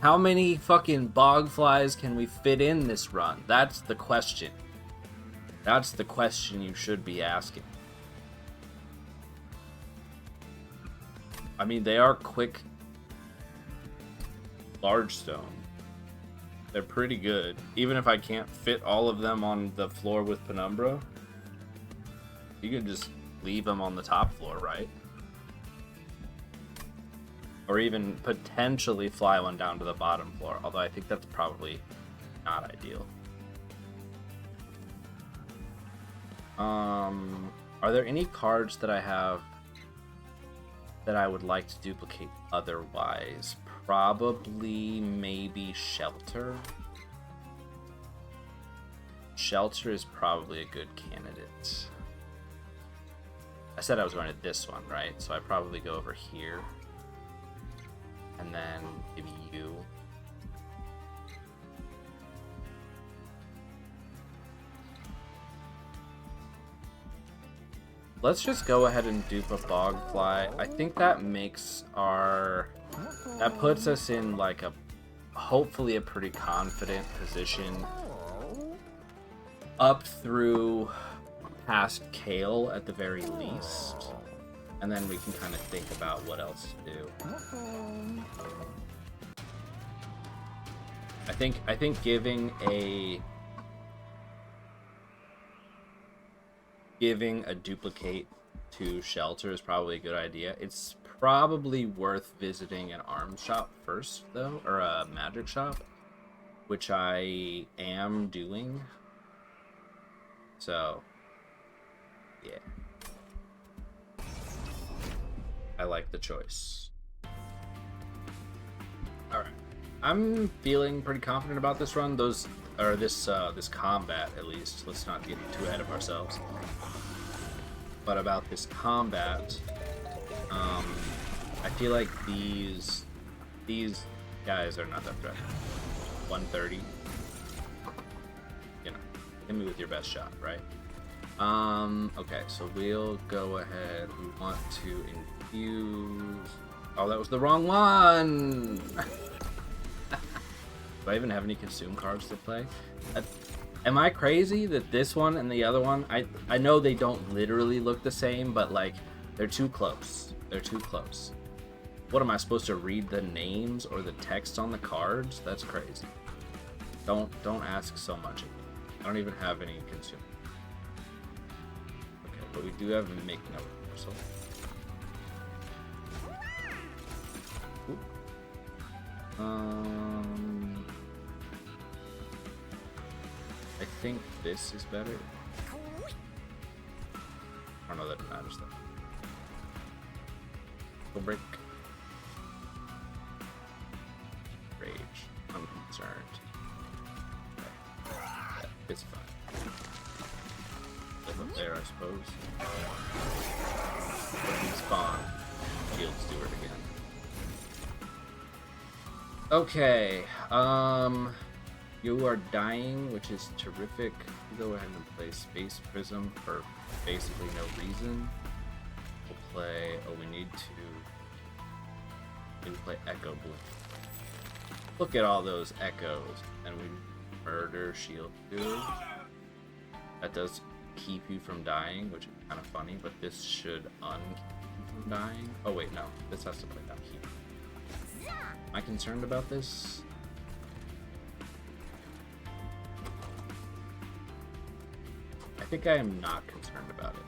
how many fucking Bogflies can we fit in this run? That's the question. That's the question you should be asking. I mean, they are quick large stone. They're pretty good. Even if I can't fit all of them on the floor with Penumbra, you can just leave them on the top floor, right? Or even potentially fly one down to the bottom floor, although I think that's probably not ideal. Are there any cards that I have that I would like to duplicate otherwise? Probably maybe Shelter. Shelter is probably a good candidate. I said I was going to this one, right? So I probably go over here. And then maybe you. Let's just go ahead and dupe a Bogfly. I think that makes that puts us in like hopefully a pretty confident position up through past Kale at the very least. And then we can kind of think about what else to do. I think giving a duplicate to Shelter is probably a good idea. It's probably worth visiting an arms shop first, though, or a magic shop, which I am doing. So, yeah. I like the choice. Alright. I'm feeling pretty confident about this run. This combat, at least. Let's not get too ahead of ourselves. But about this combat, I feel like these guys are not that threatening. 130. You know, hit me with your best shot, right? Okay, so we'll go ahead. We want to infuse. Oh, that was the wrong one! Do I even have any consume cards to play? Am I crazy that this one and the other one, I know they don't literally look the same, but like, they're too close. They're too close. What am I supposed to read the names or the text on the cards? That's crazy. Don't ask so much of me. I don't even have any consume. Okay, but we do have making a reversal. I think this is better. I don't know that it matters though. Go break. Rage. Unconcerned. Okay. Yeah, it's fine. Live up there, I suppose. Spawn. Shield Steward again. Okay, you are dying, which is terrific. Go ahead and play Space Prism for basically no reason. We'll play, we need to play Echo Blue. Look at all those echoes, and we murder Shield Steward. That does keep you from dying, which is kind of funny, but this should un-keep you from dying. Oh wait, no, this has to play down here. Am I concerned about this? I think I am not concerned about it.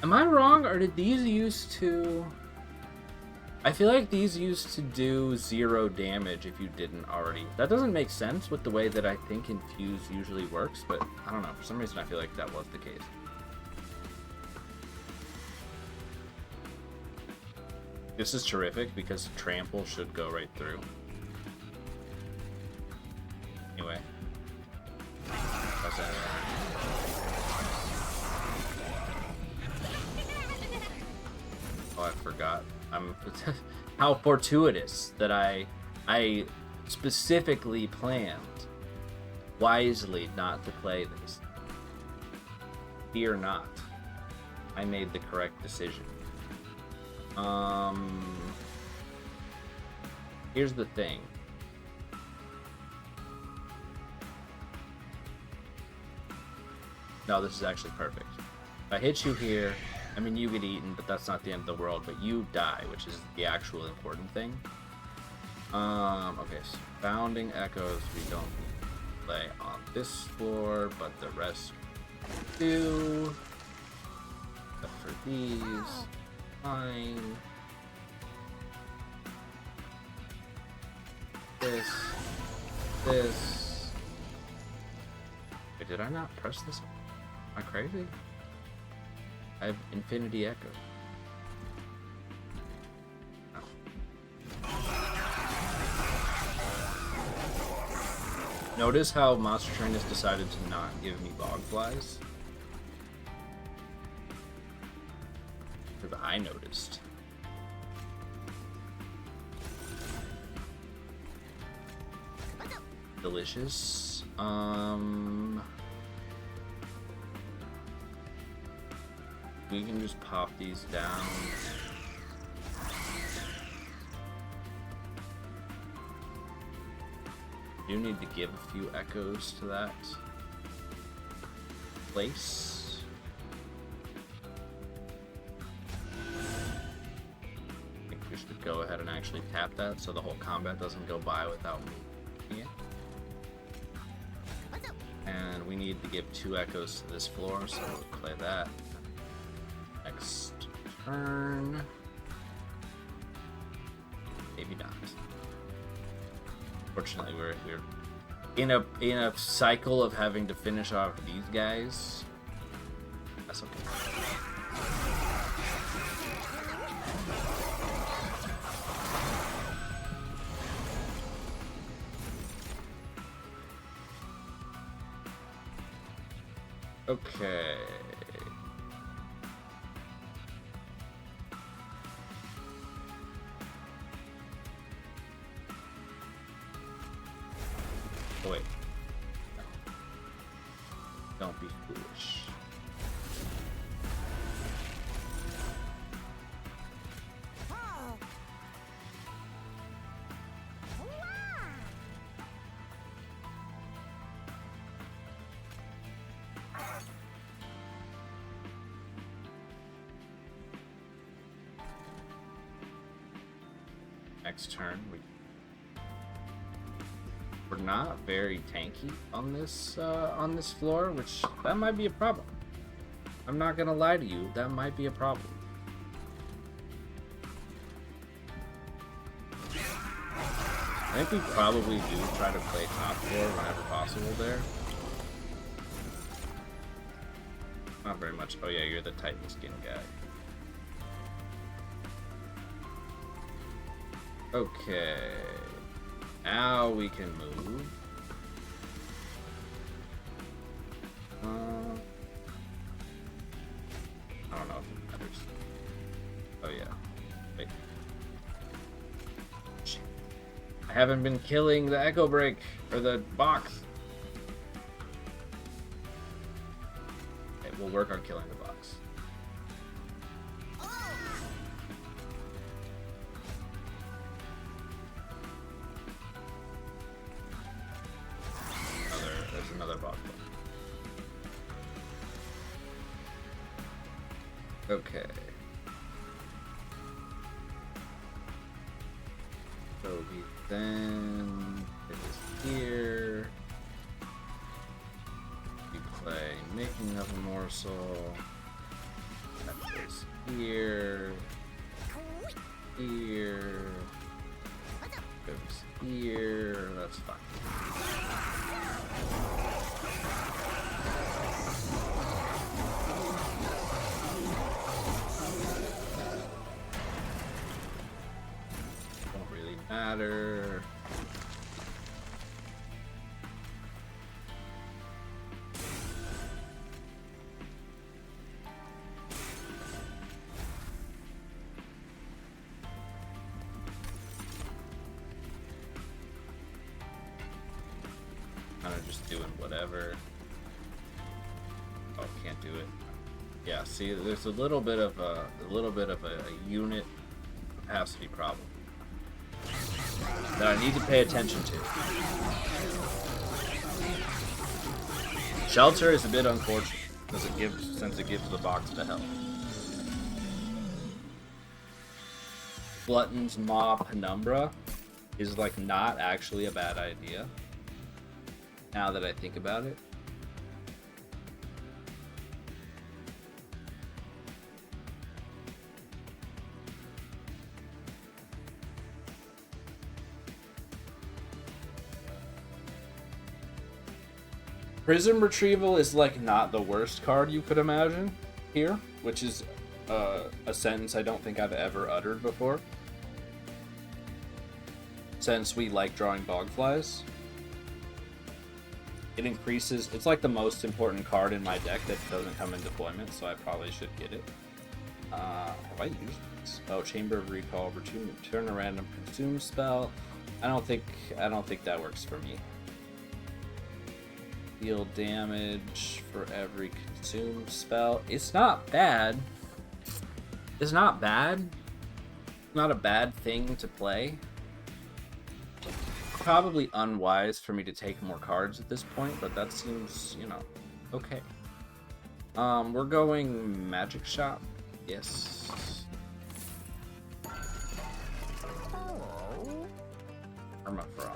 Am I wrong, or did these used to... I feel like these used to do 0 damage if you didn't already. That doesn't make sense with the way that I think Infuse usually works, but I don't know. For some reason I feel like that was the case. This is terrific because Trample should go right through. Anyway. Oh, I forgot. How fortuitous that I specifically planned wisely not to play this. Fear not. I made the correct decision. Here's the thing. No, this is actually perfect. If I hit you here, I mean, you get eaten, but that's not the end of the world, but you die, which is the actual important thing. Okay, so Bounding Echoes we don't need to play on this floor, but the rest do. But for these, fine. This. Wait, did I not press this? Am I crazy? I have Infinity Echo. Notice how Monster Train has decided to not give me bog flies? Because I noticed. Delicious. We can just pop these down. Do need to give a few echoes to that place. I think we should go ahead and actually tap that so the whole combat doesn't go by without me doing it. And we need to give 2 echoes to this floor, so we'll play that. Next turn. Maybe not. Fortunately, we're in a cycle of having to finish off these guys. That's okay. Okay. Oh, wait. No. Don't be foolish. Next turn, we're not very tanky on this floor, which that might be a problem. I'm not gonna lie to you, that might be a problem. I think we probably do try to play top floor whenever possible there. Not very much. Oh yeah, you're the Titan skin guy. Okay. Now we can move. I don't know if it matters. Oh yeah. Wait. Shit. I haven't been killing the Echo Break or the box. Okay, we'll work on killing the box. There's another box. Okay. So we then it is here. We play Making of a Morsel. That goes here. Here. Goes here. That's fine. Matter. Kind of just doing whatever. Oh, can't do it. Yeah, see, there's a little bit of a unit capacity problem that I need to pay attention to. Shelter is a bit unfortunate since it gives the box the health. Glutton's Maw Penumbra is like not actually a bad idea. Now that I think about it. Prism Retrieval is like not the worst card you could imagine here, which is a sentence I don't think I've ever uttered before. Since we like drawing Bogflies, it increases. It's like the most important card in my deck that doesn't come in deployment, so I probably should get it. Have I used this? Oh, Chamber of Recall. Return a random consume spell. I don't think that works for me. Deal damage for every consume spell. It's not bad. It's not bad. Not a bad thing to play. Probably unwise for me to take more cards at this point, but that seems, you know, okay. We're going Magic Shop. Yes. Permafrost.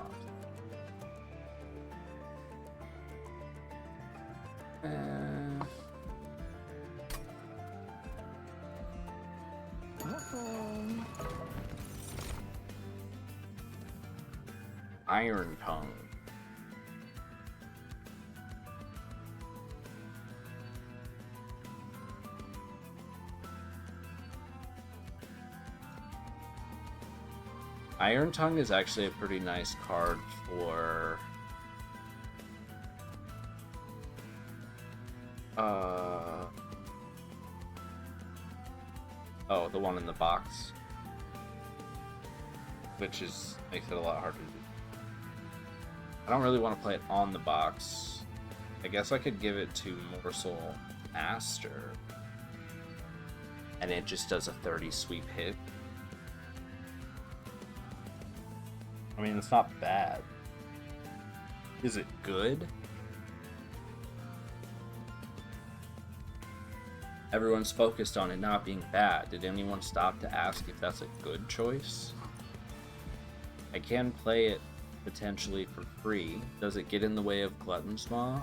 Iron Tongue. Iron Tongue is actually a pretty nice card for oh, the one in the box, which is makes it a lot harder to do. I don't really want to play it on the box. I guess I could give it to Morsel Master, and it just does a 30 sweep hit. I mean, it's not bad. Is it good? Everyone's focused on it not being bad. Did anyone stop to ask if that's a good choice? I can play it potentially for free. Does it get in the way of Glutton's Maw?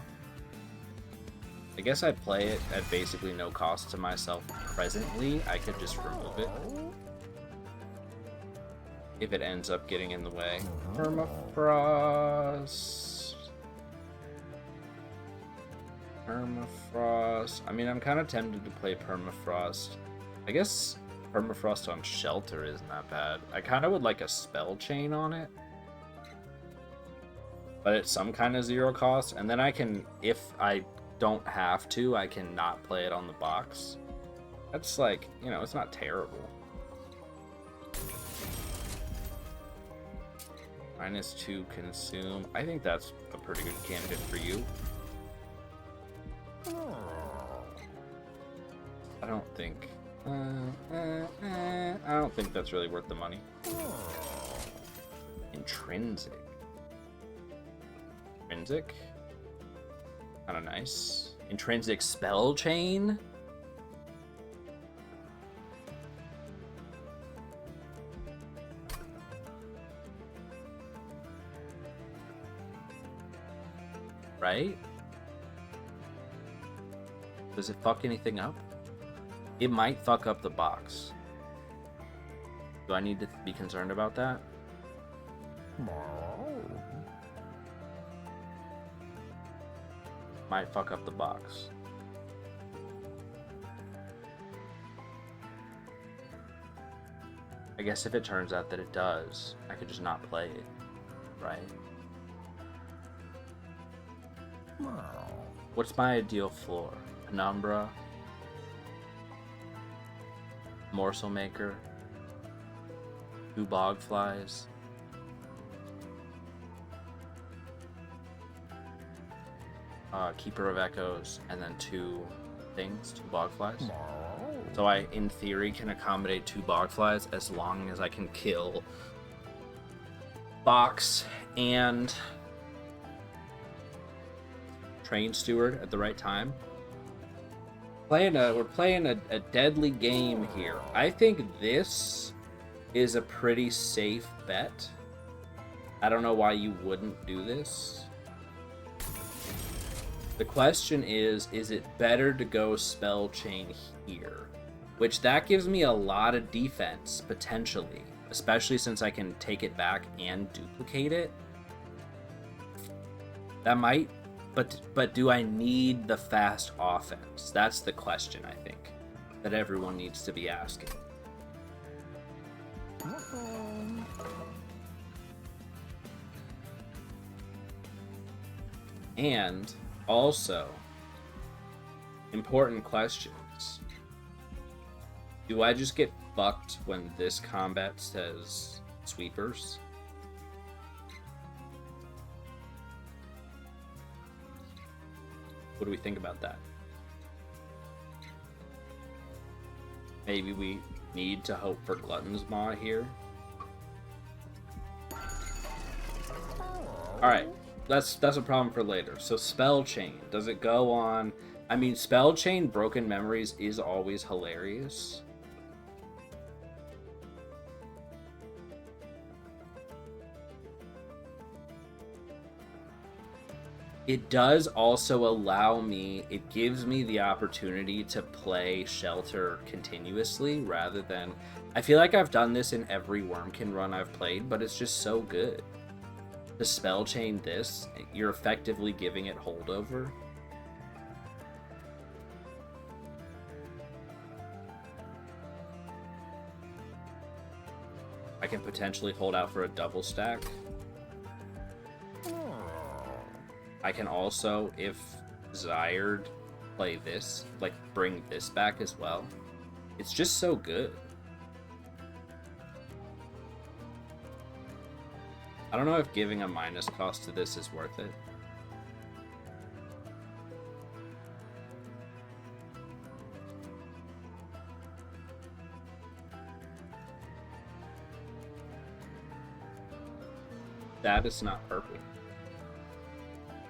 I guess I'd play it at basically no cost to myself presently. I could just remove it if it ends up getting in the way. Permafrost. Permafrost. I mean, I'm kind of tempted to play Permafrost. I guess Permafrost on Shelter isn't that bad. I kind of would like a Spell Chain on it, but it's some kind of zero cost, and then I can, if I don't have to, I can not play it on the box. That's like, you know, it's not terrible. -2 consume. I think that's a pretty good candidate for you. I don't think that's really worth the money. Intrinsic. Intrinsic? Kind of nice. Intrinsic Spell Chain? Right? Does it fuck anything up? It might fuck up the box. Do I need to be concerned about that? Might fuck up the box. I guess if it turns out that it does, I could just not play it, right? What's my ideal floor? Penumbra, Morsel Maker, 2 Bogflies, Keeper of Echoes, and then 2 things, 2 Bogflies. So I, in theory, can accommodate 2 Bogflies as long as I can kill Box and Train Steward at the right time. We're playing a deadly game here. I think this is a pretty safe bet. I don't know why you wouldn't do this. The question is it better to go Spell Chain here? Which that gives me a lot of defense, potentially. Especially since I can take it back and duplicate it. That might But do I need the fast offense? That's the question, I think, that everyone needs to be asking. And also, important questions. Do I just get fucked when this combat says sweepers? What do we think about that? Maybe we need to hope for Glutton's Maw here. Alright, that's a problem for later. So Spell Chain, does it go on? I mean, Spell Chain Broken Memories is always hilarious. It does also allow me, it gives me the opportunity to play Shelter continuously rather than, I feel like I've done this in every Wurmkin run I've played, but it's just so good. To Spell Chain this, you're effectively giving it holdover. I can potentially hold out for a double stack. I can also, if desired, play this, like bring this back as well. It's just so good. I don't know if giving a minus cost to this is worth it. That is not purple.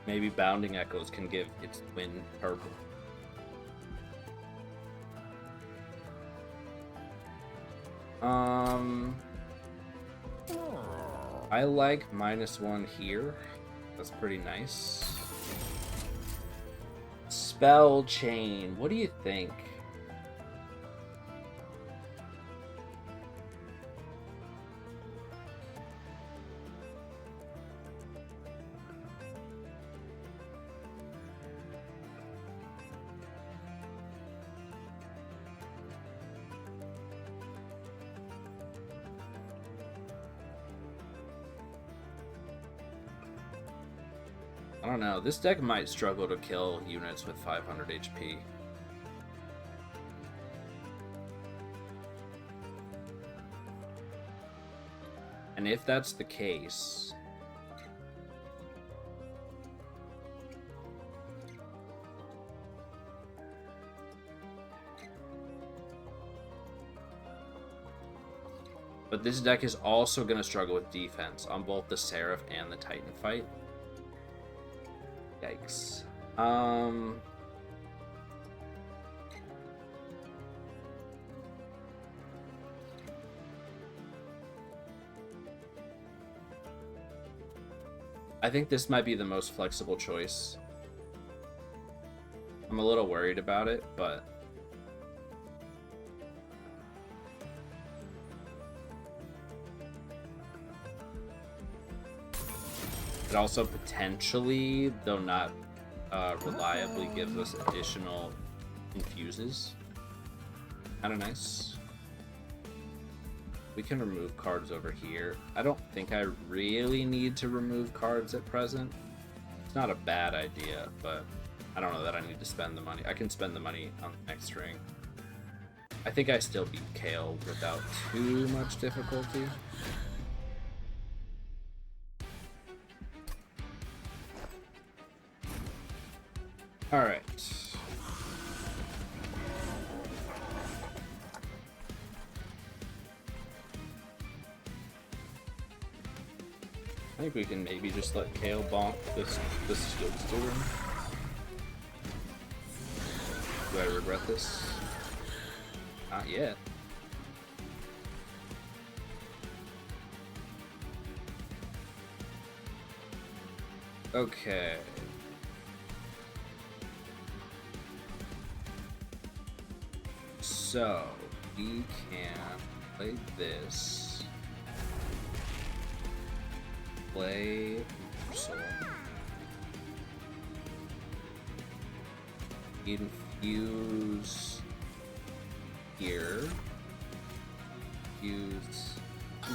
Maybe Bounding Echoes can give its twin purple. I like -1 here. That's pretty nice. Spell Chain, what do you think? I don't know. This deck might struggle to kill units with 500 HP. And if that's the case... But this deck is also going to struggle with defense on both the Seraph and the Titan fight. Yikes. I think this might be the most flexible choice. I'm a little worried about it, but... It also potentially, though not reliably, gives us additional infuses. Kind of nice. We can remove cards over here. I don't think I really need to remove cards at present. It's not a bad idea, but I don't know that I need to spend the money. I can spend the money on the next ring. I think I still beat Kale without too much difficulty. Alright. I think we can maybe just let Kale bonk this Skildstone. Do I regret this? Not yet. Okay. So, we can play this. Play Soul. infuse here. Infuse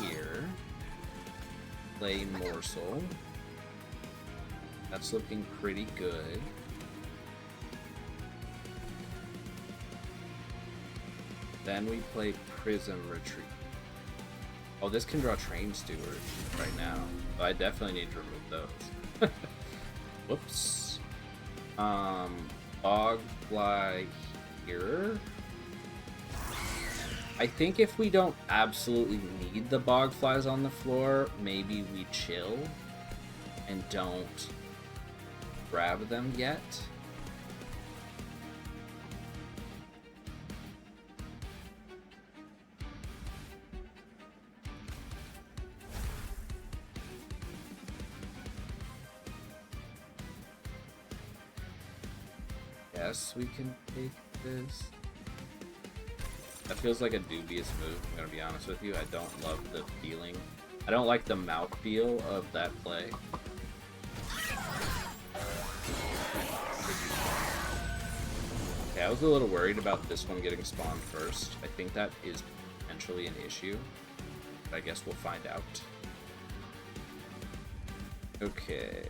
here. Play Morsel. That's looking pretty good. Then we play Prism Retreat. Oh, this can draw Train Steward right now. So I definitely need to remove those. Whoops. Bogfly here. I think if we don't absolutely need the Bogflies on the floor, maybe we chill and don't grab them yet. Yes, we can take this. That feels like a dubious move, I'm gonna be honest with you. I don't love the feeling. I don't like the mouth feel of that play. Okay, I was a little worried about this one getting spawned first. I think that is potentially an issue, but I guess we'll find out. Okay.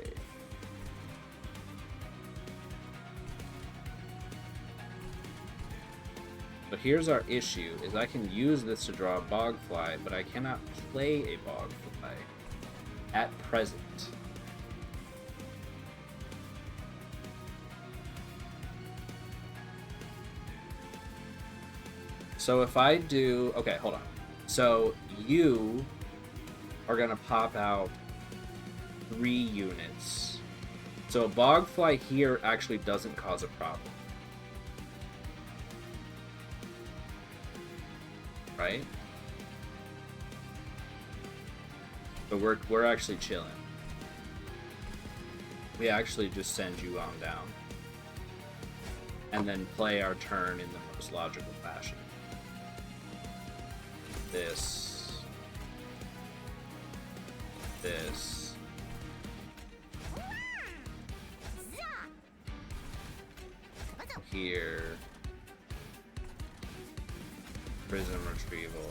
But here's our issue, is I can use this to draw a Bogfly, but I cannot play a Bogfly at present. So if I do... Okay, hold on. So you are going to pop out 3 units. So a Bogfly here actually doesn't cause a problem. Right? But we're actually chilling. We actually just send you on down. And then play our turn in the most logical fashion. This. This. Here. Prism Retrieval.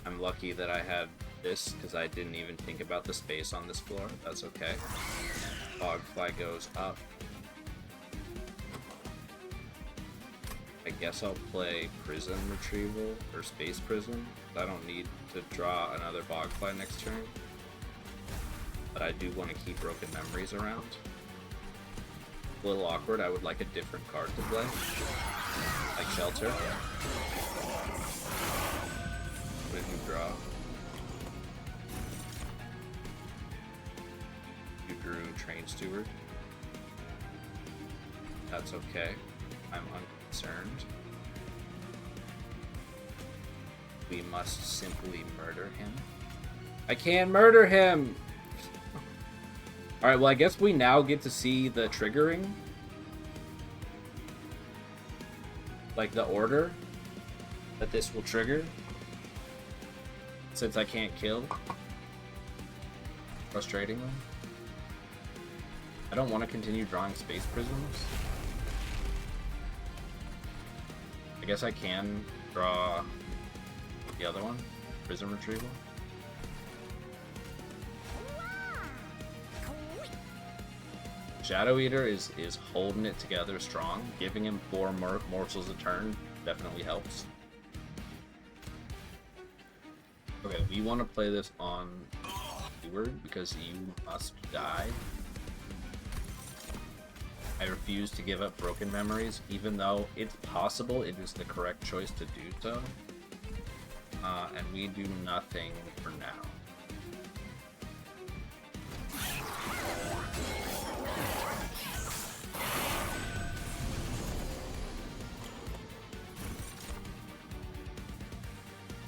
I'm lucky that I had this because I didn't even think about the space on this floor. That's okay. Bogfly goes up. I guess I'll play Prism Retrieval or Space Prism. I don't need to draw another Bogfly next turn. But I do want to keep Broken Memories around. A little awkward. I would like a different card to play. Like Shelter. What did you draw? You drew Train Steward. That's okay. I'm unconcerned. We must simply murder him. I can't murder him! Alright, well I guess we now get to see the triggering. Like the order that this will trigger. Since I can't kill. Frustratingly. I don't want to continue drawing Space Prisms. I guess I can draw the other one, Prism Retrieval. Shadow Eater is holding it together strong. Giving him 4 morsels a turn definitely helps. Okay, we want to play this on Steward because you must die. I refuse to give up Broken Memories, even though it's possible it is the correct choice to do so. And we do nothing for now.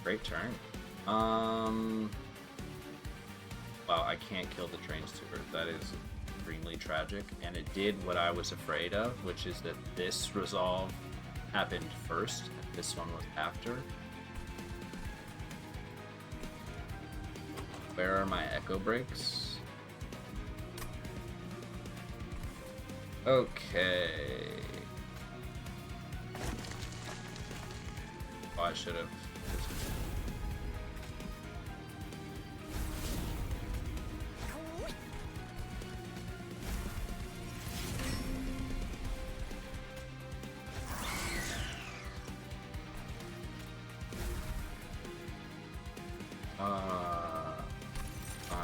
Great turn. Wow, I can't kill the Train Steward. That is extremely tragic, and it did what I was afraid of, which is that this resolve happened first, and this one was after. Where are my Echo Breaks? Okay. Oh, I should have. Fine.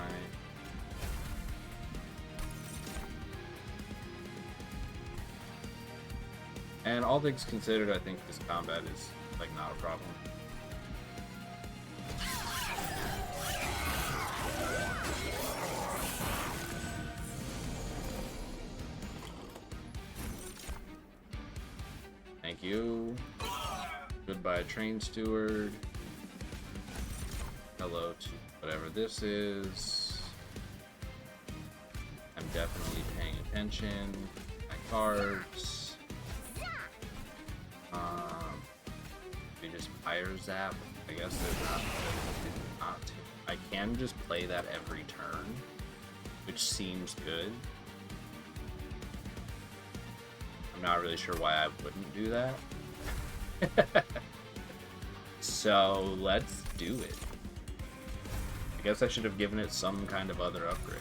And all things considered, I think this combat is like not a problem. Thank you. Goodbye, train steward. Hello to whatever this is. I'm definitely paying attention. My cards. We just fire zap. I guess there's not. I can just play that every turn, which seems good. I'm not really sure why I wouldn't do that. So let's do it. I guess I should have given it some kind of other upgrade.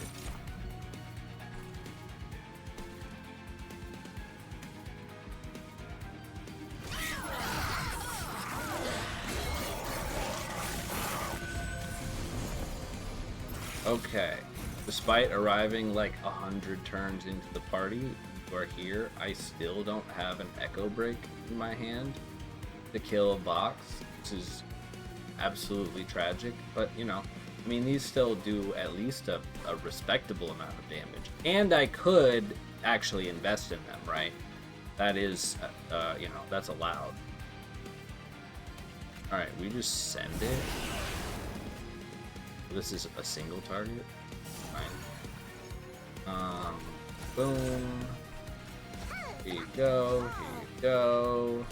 Okay. Despite arriving like 100 turns into the party, you are here. I still don't have an Echo Break in my hand to kill a box, which is absolutely tragic. But, you know, I mean, these still do at least a respectable amount of damage. And I could actually invest in them, right? That is, you know, that's allowed. Alright, we just send it. This is a single target. Fine. Boom. Here you go. Here you go.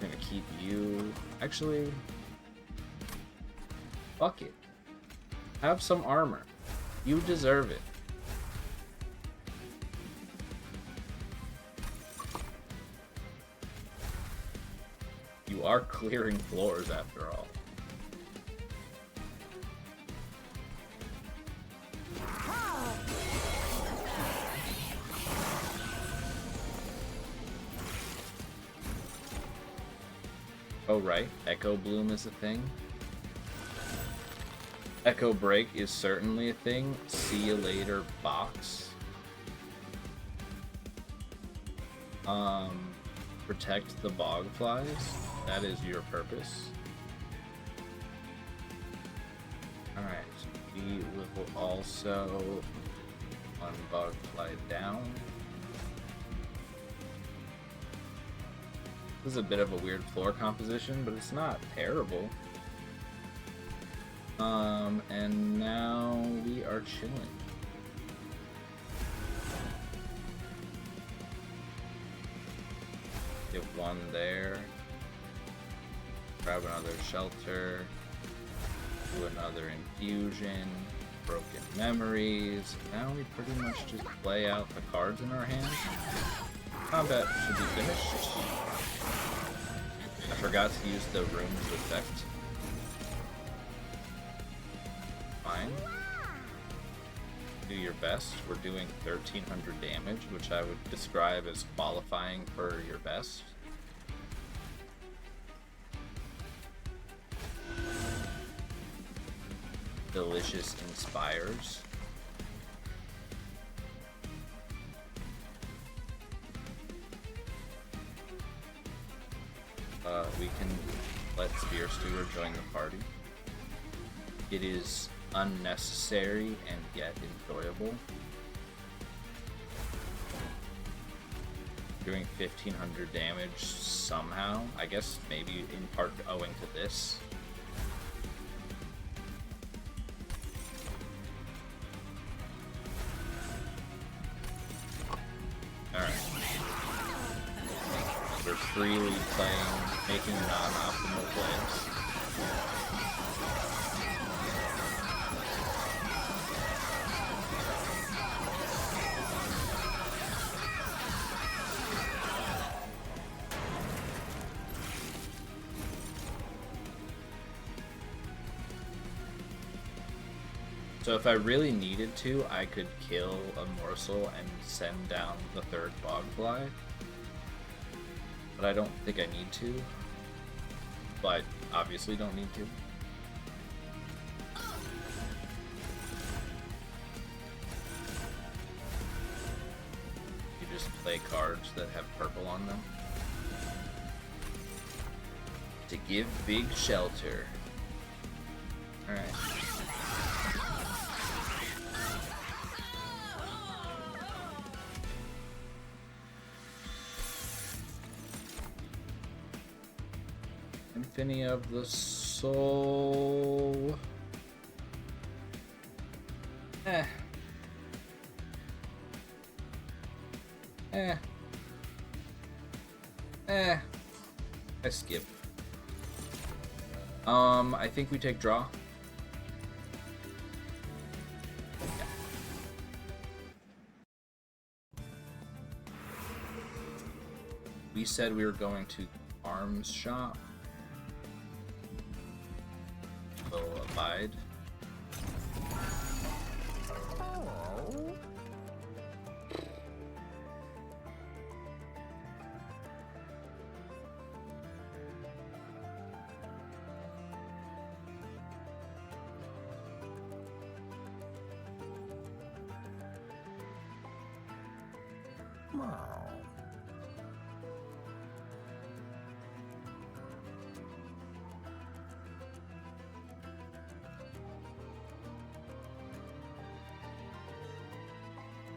I'm gonna keep you. Actually, fuck it. Have some armor. You deserve it. You are clearing floors after all. Oh, right. Echo Bloom is a thing. Echo Break is certainly a thing. See you later, box. Protect the bog flies. That is your purpose. Alright. We will also one bog fly down. This is a bit of a weird floor composition, but it's not terrible. And now we are chilling. Get one there. Grab another shelter. Do another infusion. Broken memories. Now we pretty much just play out the cards in our hand. Combat should be finished. I forgot to use the room's effect. Fine. Do your best. We're doing 1300 damage, which I would describe as qualifying for your best. Delicious Inspires. We can let Spear Steward join the party. It is unnecessary and yet enjoyable. Doing 1500 damage somehow. I guess maybe in part owing to this. Alright. We're freely playing, making non-optimal plays. So if I really needed to, I could kill a morsel and send down the third bogfly. But I don't think I need to. But obviously don't need to. You just play cards that have purple on them. To give big shelter. Alright. Symphony of the Soul. I skip. I think we take draw. Yeah. We said we were going to arms shop. Will abide.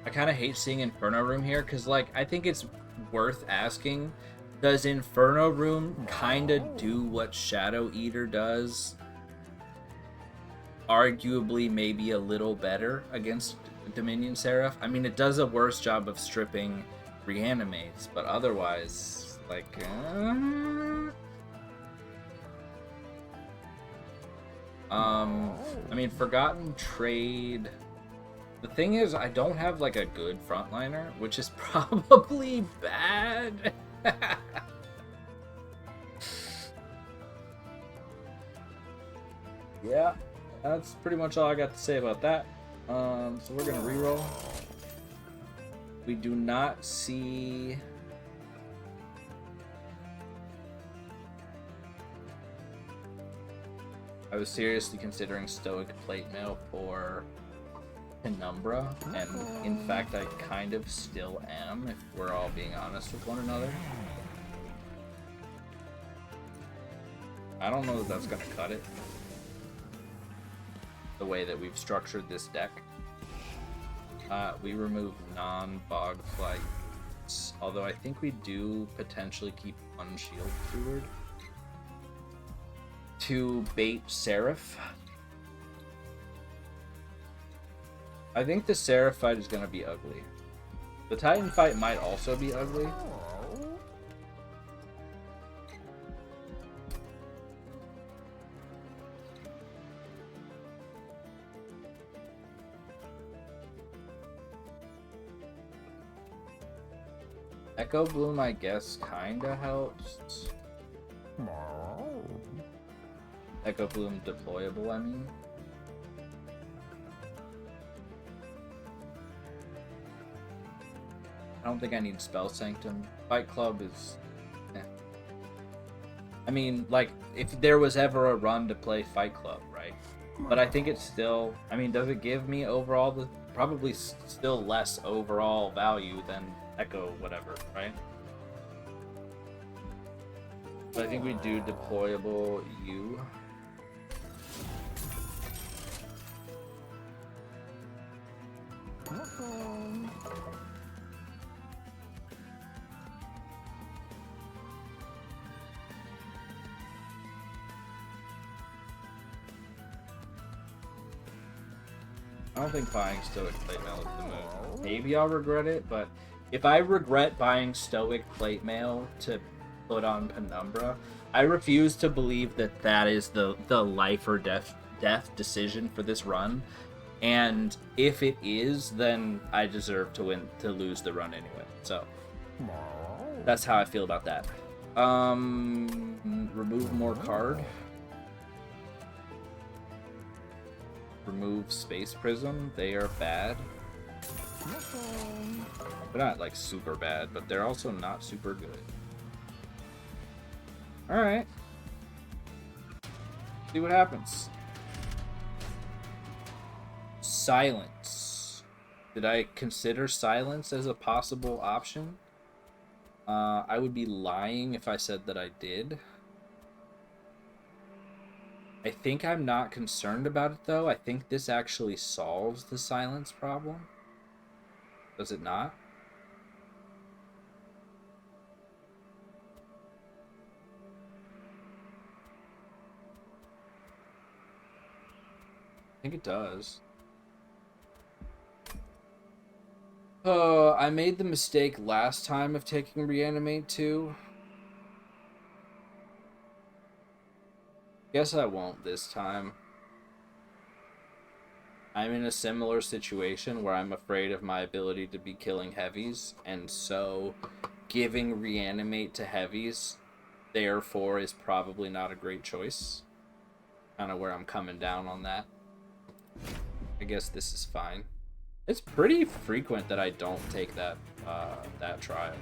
I kind of hate seeing Inferno Room here because, like, I think it's worth asking, does Inferno Room kind of do what Shadow Eater does? Arguably, maybe a little better against Dominion Seraph. I mean, it does a worse job of stripping reanimates, but otherwise, like, I mean, Forgotten Trade. The thing is, I don't have, like, a good frontliner, which is probably bad. Yeah, that's pretty much all I got to say about that. So we're gonna reroll. We do not see... I was seriously considering Stoic Plate Mail for Penumbra, and in fact I kind of still am, if we're all being honest with one another. I don't know that that's gonna cut it, the way that we've structured this deck. We remove non-bog flights, although I think we do potentially keep one Shield Steward to bait Seraph. I think the Seraph fight is going to be ugly. The Titan fight might also be ugly. Echo Bloom, I guess, kinda helps. Echo Bloom deployable, I mean. I don't think I need Spell Sanctum. Fight Club is... I mean, like, if there was ever a run to play Fight Club, right? But I think it's still... I mean, does it give me overall the... Probably still less overall value than Echo whatever, right? But I think we do deployable U. I don't think buying Stoic Plate Mail is the move. Maybe I'll regret it, but if I regret buying Stoic Plate Mail to put on Penumbra, I refuse to believe that that is the life or death decision for this run. And if it is, then I deserve to lose the run anyway. So that's how I feel about that. Remove more card. remove Space Prism. They are bad. They're not like super bad, but they're also not super good. Alright. See what happens. Silence. Did I consider silence as a possible option? I would be lying if I said that I did. I think I'm not concerned about it, though. I think this actually solves the silence problem. Does it not? I think it does. I made the mistake last time of taking Reanimate too. Guess I won't this time. I'm in a similar situation where I'm afraid of my ability to be killing heavies, and so giving Reanimate to heavies, therefore, is probably not a great choice. Kind of where I'm coming down on that. I guess this is fine. It's pretty frequent that I don't take that that trial.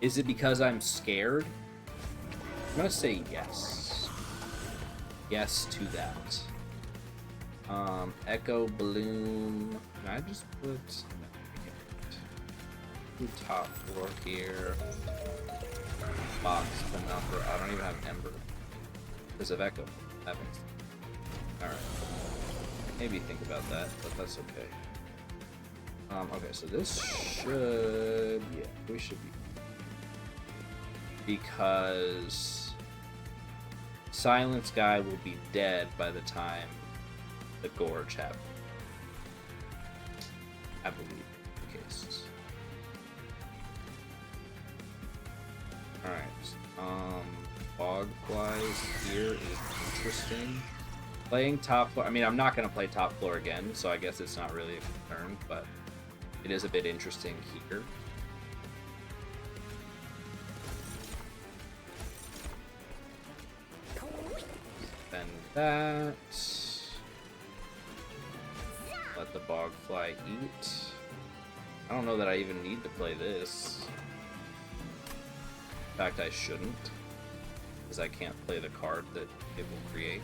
Is it because I'm scared? I'm gonna say yes. Yes to that. Echo Bloom. Can I just put top floor here? Box Penumbra. I don't even have Ember because of Echo. That makes sense. Alright. Maybe think about that, but that's okay. Okay, so this should... Yeah, we should be... Because... Silence Guy will be dead by the time the Gorge happens. I believe the case. Alright, Fog Flies here is interesting. Playing top floor, I mean, I'm not going to play top floor again, so I guess it's not really a concern, but it is a bit interesting here. Spend that. Let the Bogfly eat. I don't know that I even need to play this. In fact, I shouldn't, because I can't play the card that it will create.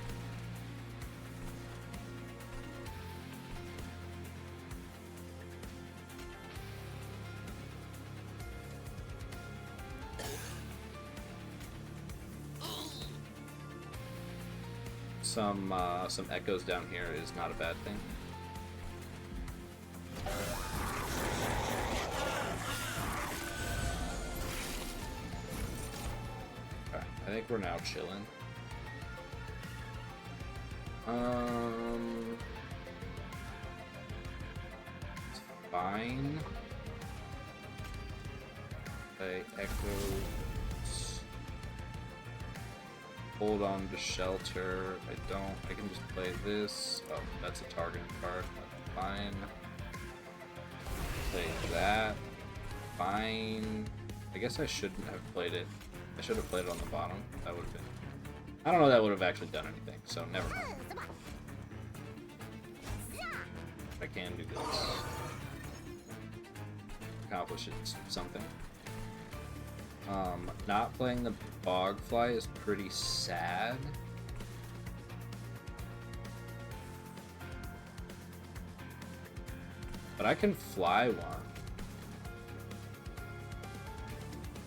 Some echoes down here is not a bad thing. Okay, I think we're now chilling. It's fine. Okay, echoes. Hold on to shelter. I can just play this. Oh, that's a target card. That's fine. Play that. Fine. I guess I shouldn't have played it. I should have played it on the bottom. That would have been... I don't know that would have actually done anything, so never mind. I can do this. Accomplish something. Not playing the Bogfly is pretty sad. But I can fly one.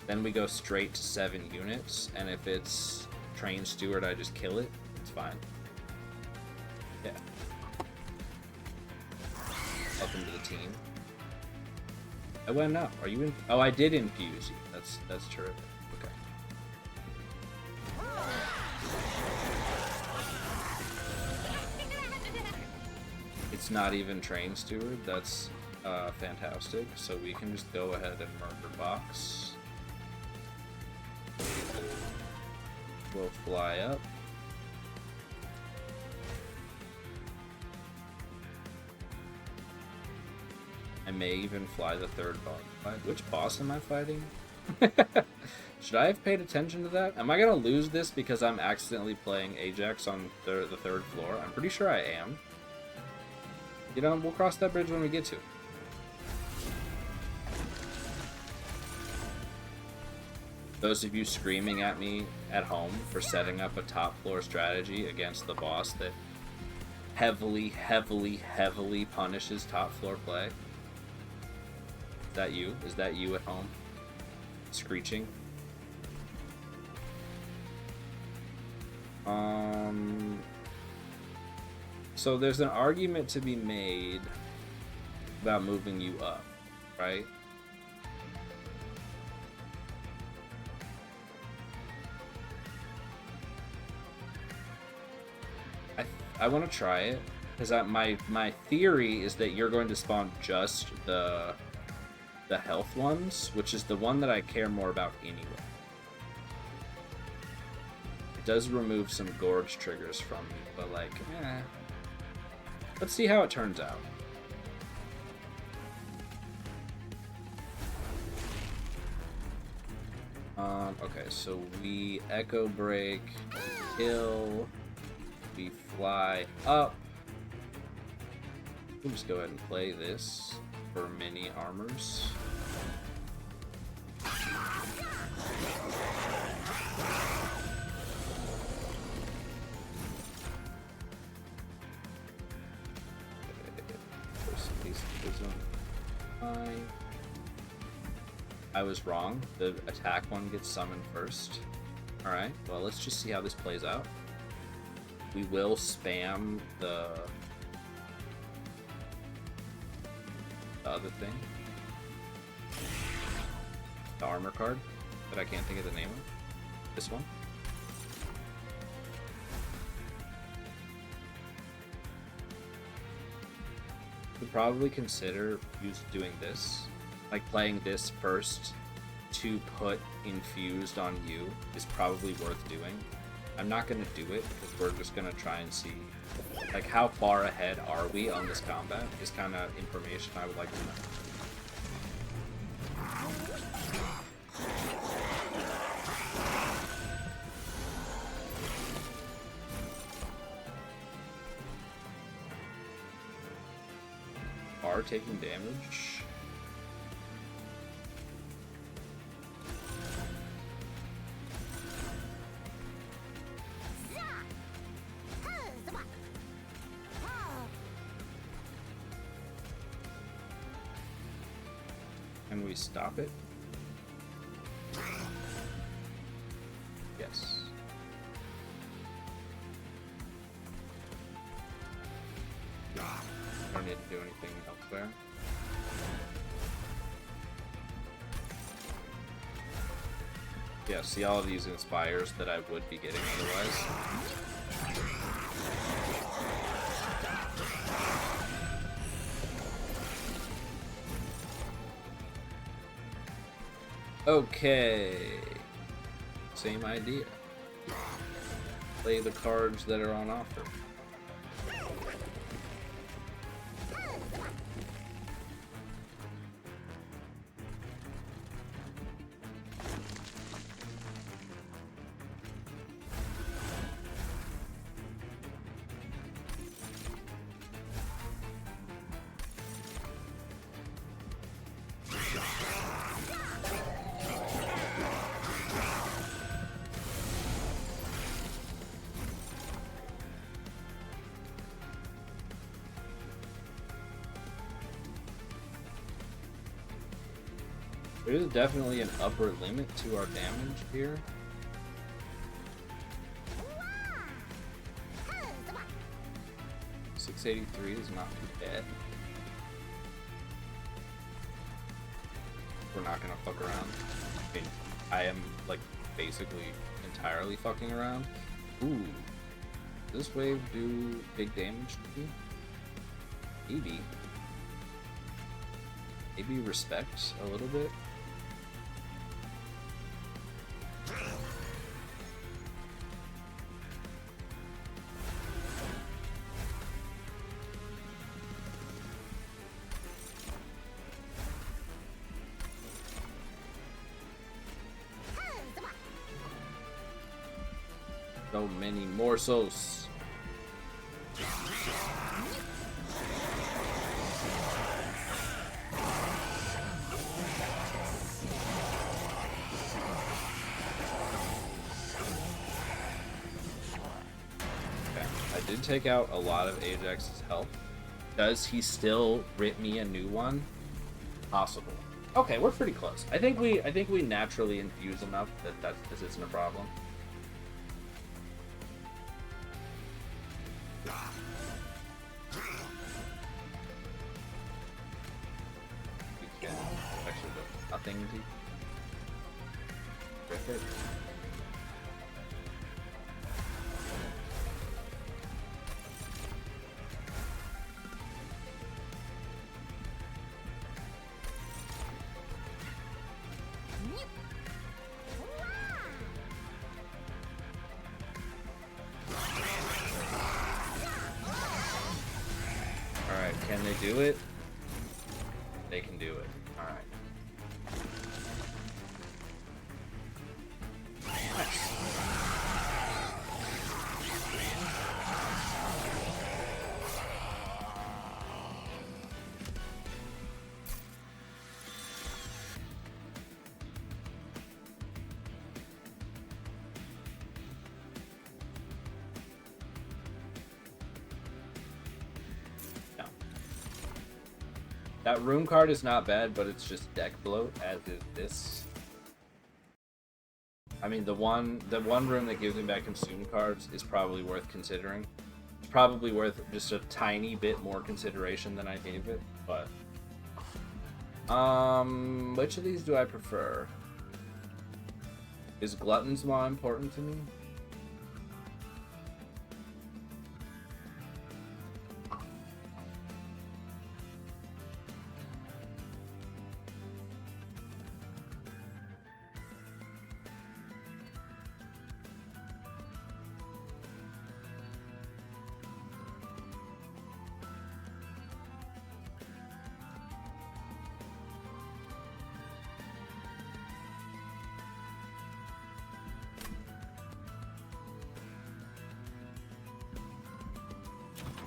Then we go straight to 7 units, and if it's Train Steward, I just kill it. It's fine. Yeah. Welcome to the team. I went up. Are you in? Oh, I did infuse you. That's terrific. Okay. It's not even Train Steward. That's fantastic. So we can just go ahead and Murder Box. We'll fly up. I may even fly the third boss. Which boss am I fighting? Should I have paid attention to that? Am I gonna lose this because I'm accidentally playing Ajax on the third floor? I'm pretty sure I am. You know, we'll cross that bridge when we get to it. Those of you screaming at me at home for setting up a top floor strategy against the boss that heavily, heavily, heavily punishes top floor play. Is that you? Is that you at home? Screeching? So there's an argument to be made about moving you up, right? I want to try it because my theory is that you're going to spawn just the health ones, which is the one that I care more about anyway. It does remove some gorge triggers from me, but like, let's see how it turns out. Okay, so we echo break, kill, we fly up. We'll just go ahead and play this for mini armors. I was wrong. The attack one gets summoned first. Alright, well, let's just see how this plays out. We will spam the other thing. The armor card that I can't think of the name of. This one. Could probably consider doing this. Like playing this first to put infused on you is probably worth doing. I'm not going to do it because we're just going to try and see like how far ahead are we on this combat is kind of information I would like to know. Are taking damage. Can we stop it? Yes. I don't need to do anything elsewhere. Yeah, see all of these inspires that I would be getting otherwise. Okay. Same idea. Play the cards that are on offer. There is definitely an upper limit to our damage here. $683 is not too bad. We're not gonna fuck around. I mean, I am like basically entirely fucking around. Ooh, does this wave do big damage to me? Maybe. Maybe respect a little bit. So many morsels. I did take out a lot of Ajax's health. Does he still rip me a new one? Possible. Okay, we're pretty close. I think we naturally infuse enough that this isn't a problem. We can actually do nothing to rip it. Alright, can they do it? They can do it. Alright. That room card is not bad, but it's just deck bloat, as is this. I mean, the one room that gives me back consume cards is probably worth considering. It's probably worth just a tiny bit more consideration than I gave it, but... which of these do I prefer? Is Glutton's Maw important to me?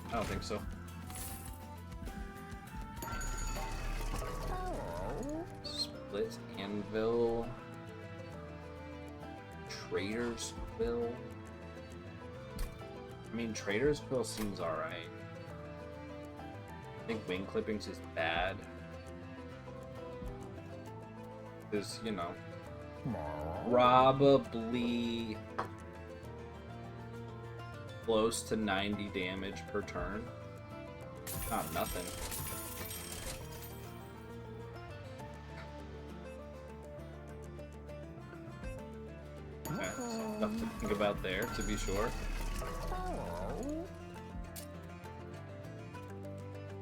I don't think so. Split Anvil. Trader's Quill. I mean, Trader's Quill seems alright. I think Wing Clippings is bad. Because, you know, probably close to 90 damage per turn. Not nothing. Okay, stuff to think about there, to be sure.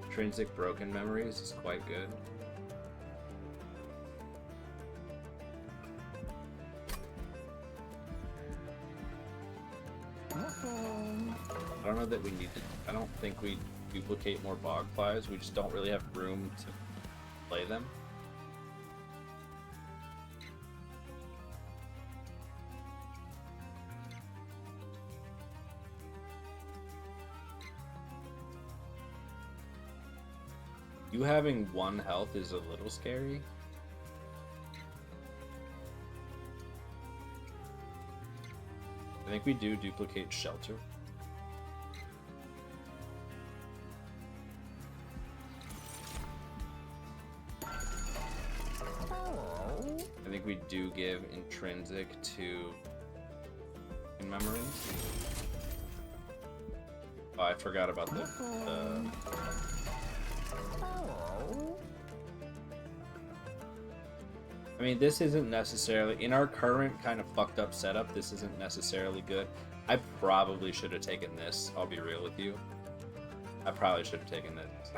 Intrinsic Broken Memories is quite good. I don't know that we need to. I don't think we duplicate more Bogflies. We just don't really have room to play them. You having 1 health is a little scary. I think we do duplicate Shelter. I think we do give Intrinsic to In Memory. Oh, I forgot about the I mean, this isn't necessarily, in our current kind of fucked up setup, this isn't necessarily good. I probably should have taken this, I'll be real with you. I probably should have taken this.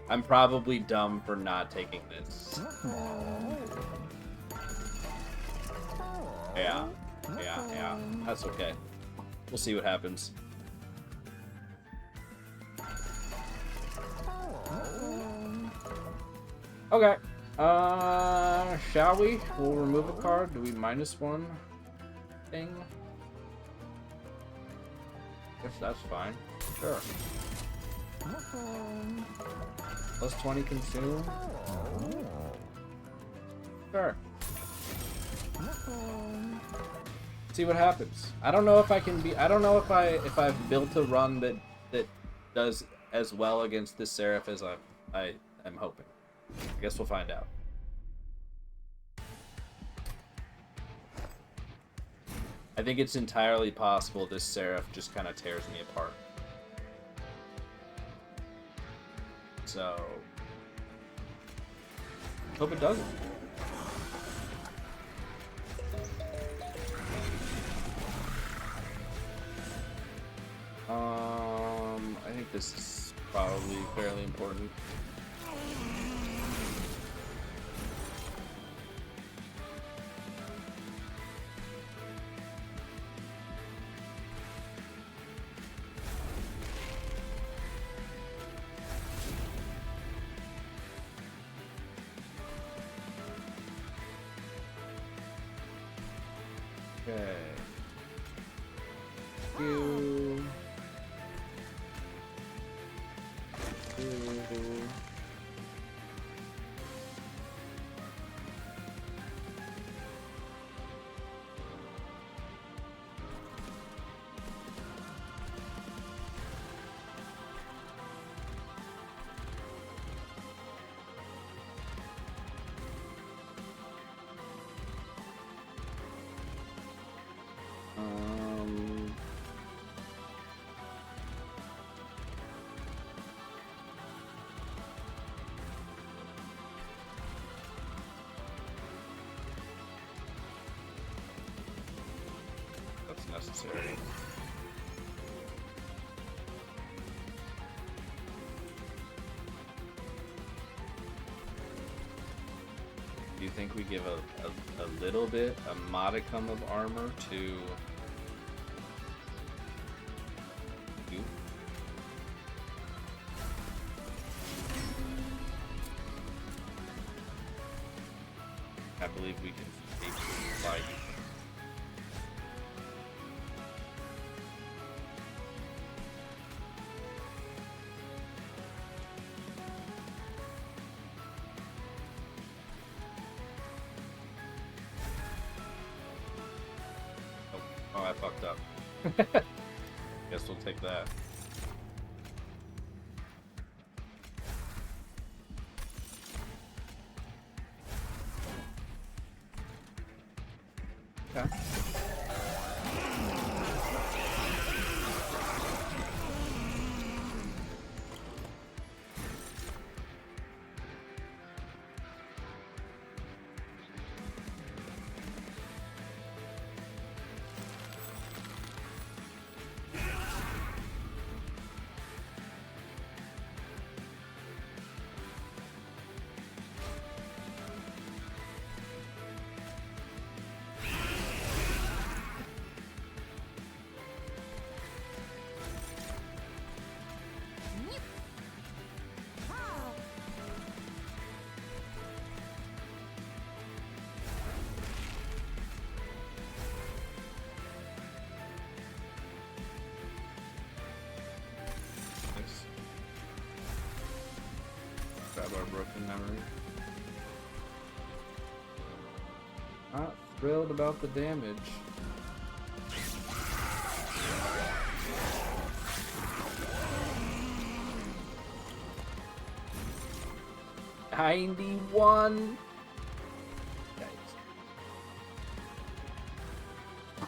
I'm probably dumb for not taking this. Yeah. That's okay. We'll see what happens. Okay. Shall we? We'll remove a card. Do we -1 thing? Guess that's fine. Sure. Plus 20 consume. Sure. See what happens. I don't know if I can be. I don't know if I've built a run that does as well against this Seraph as I'm hoping. I guess we'll find out. I think it's entirely possible this Seraph just kind of tears me apart. So, hope it doesn't. I think this is probably fairly important. Okay. You. That's necessary. Do you think we give a little bit, a modicum of armor to you? I believe we can fly you. Oh, I fucked up. Guess we'll take that. Okay. Grab our broken memory. Not thrilled about the damage. $91.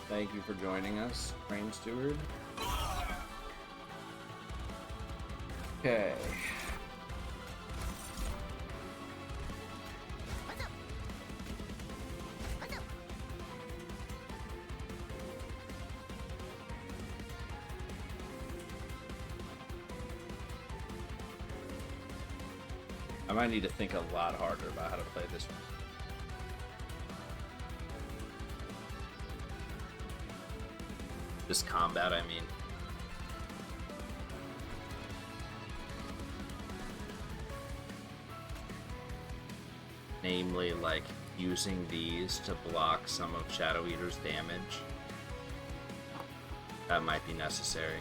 Thank you for joining us, Crane Steward. Okay. I might need to think a lot harder about how to play this one. This combat, I mean. Namely, like, using these to block some of Shadow Eater's damage. That might be necessary.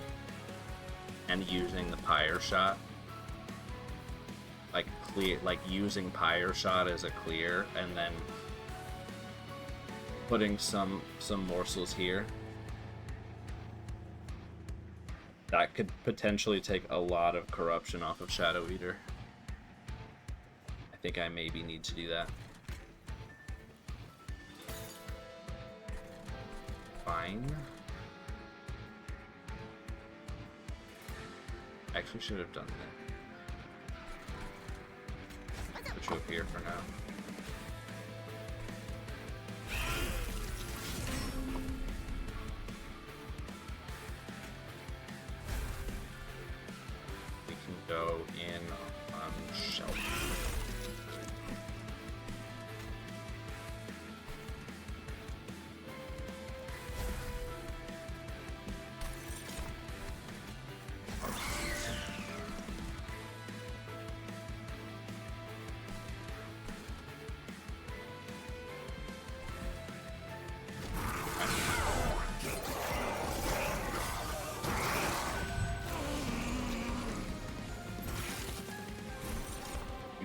and using the Pyre Shot. Like clear, like using Pyre Shot as a clear, and then putting some morsels here. That could potentially take a lot of corruption off of Shadow Eater. I think I maybe need to do that. Fine. Actually should have done that. Put you up here for now. We can go in on Shelf.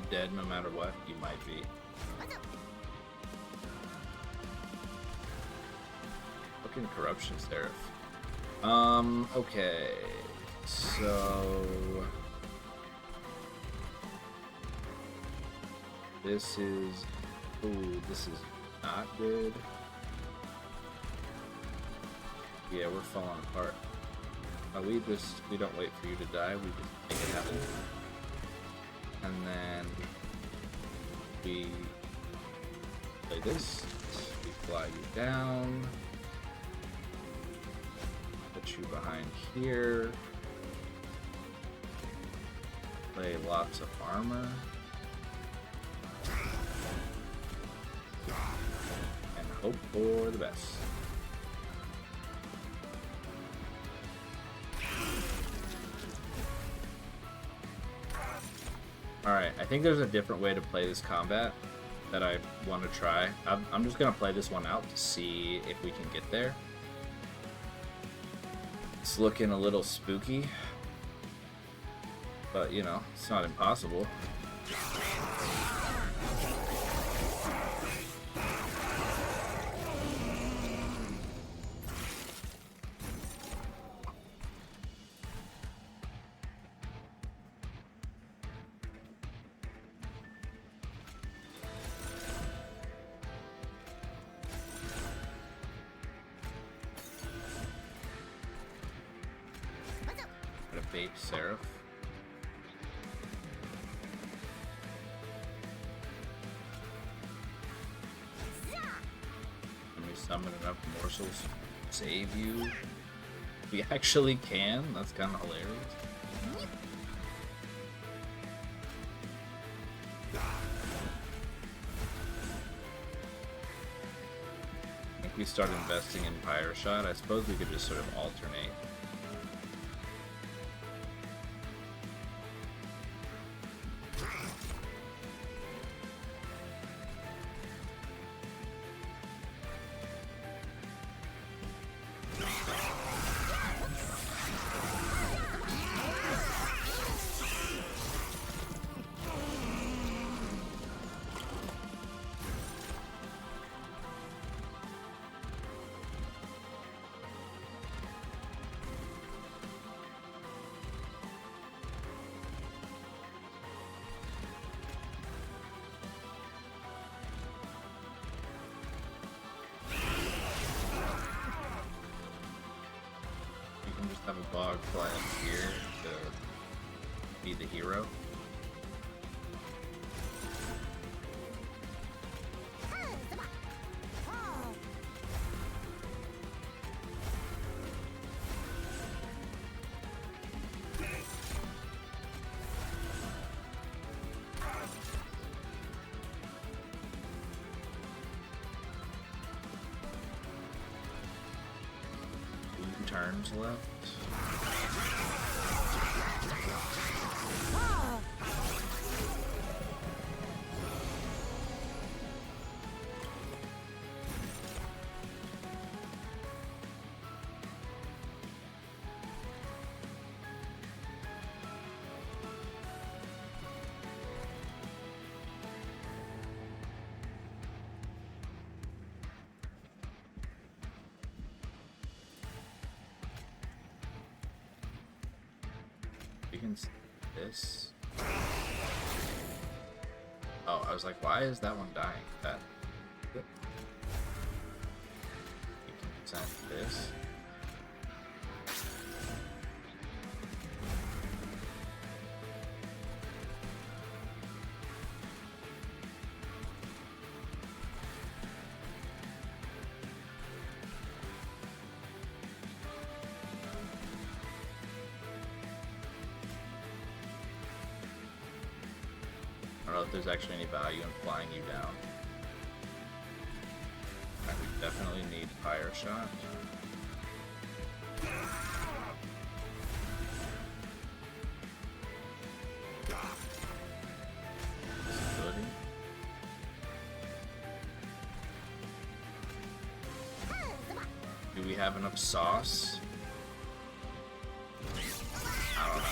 Dead no matter what, you might be. Fucking corruption seraph. Okay. So this is not good. Yeah, we're falling apart. We don't wait for you to die, we just make it happen. And then we play this, we fly you down, put you behind here, play lots of armor, and hope for the best. Alright, I think there's a different way to play this combat that I want to try. I'm just going to play this one out to see if we can get there. It's looking a little spooky, but you know, it's not impossible. Bait Seraph. Can we summon enough morsels to save you? We actually can? That's kind of hilarious. I think we start investing in Pyre Shot. I suppose we could just sort of alternate. Have a bog fly up here to be the hero. Turns left. We can see this. Oh, I was like, why is that one dying? That. We can send this. I don't know if there's actually any value in flying you down. Right, we definitely need fire shot. Disability. Do we have enough sauce? I don't know.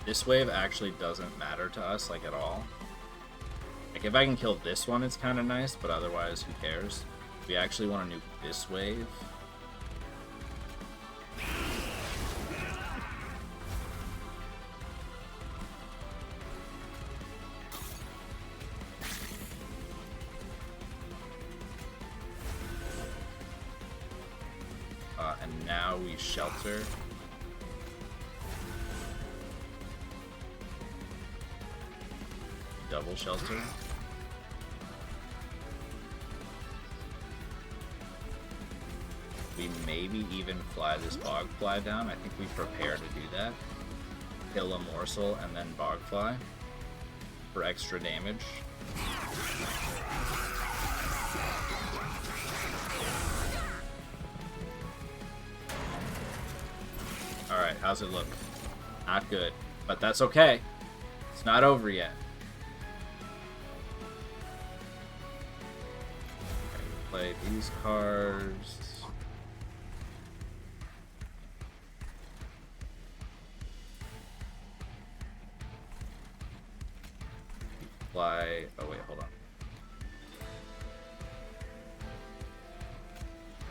This wave actually doesn't matter to us, like, at all. Like, if I can kill this one, it's kind of nice, but otherwise, who cares? We actually want to nuke this wave. And now we shelter. Double shelter. We maybe even fly this Bogfly down. I think we prepare to do that. Kill a morsel and then Bogfly for extra damage. Alright, how's it look? Not good, but that's okay. It's not over yet. Play these cards. Fly. Oh wait, hold on.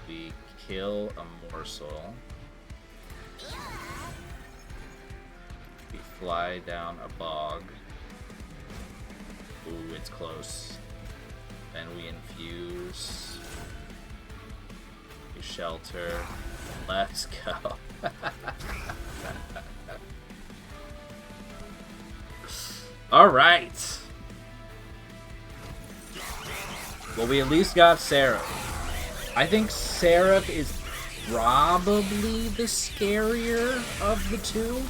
We kill a morsel. We fly down a bog. Ooh, it's close. Then we infuse. We shelter. Let's go. All right. Well, we at least got Seraph. I think Seraph is probably the scarier of the two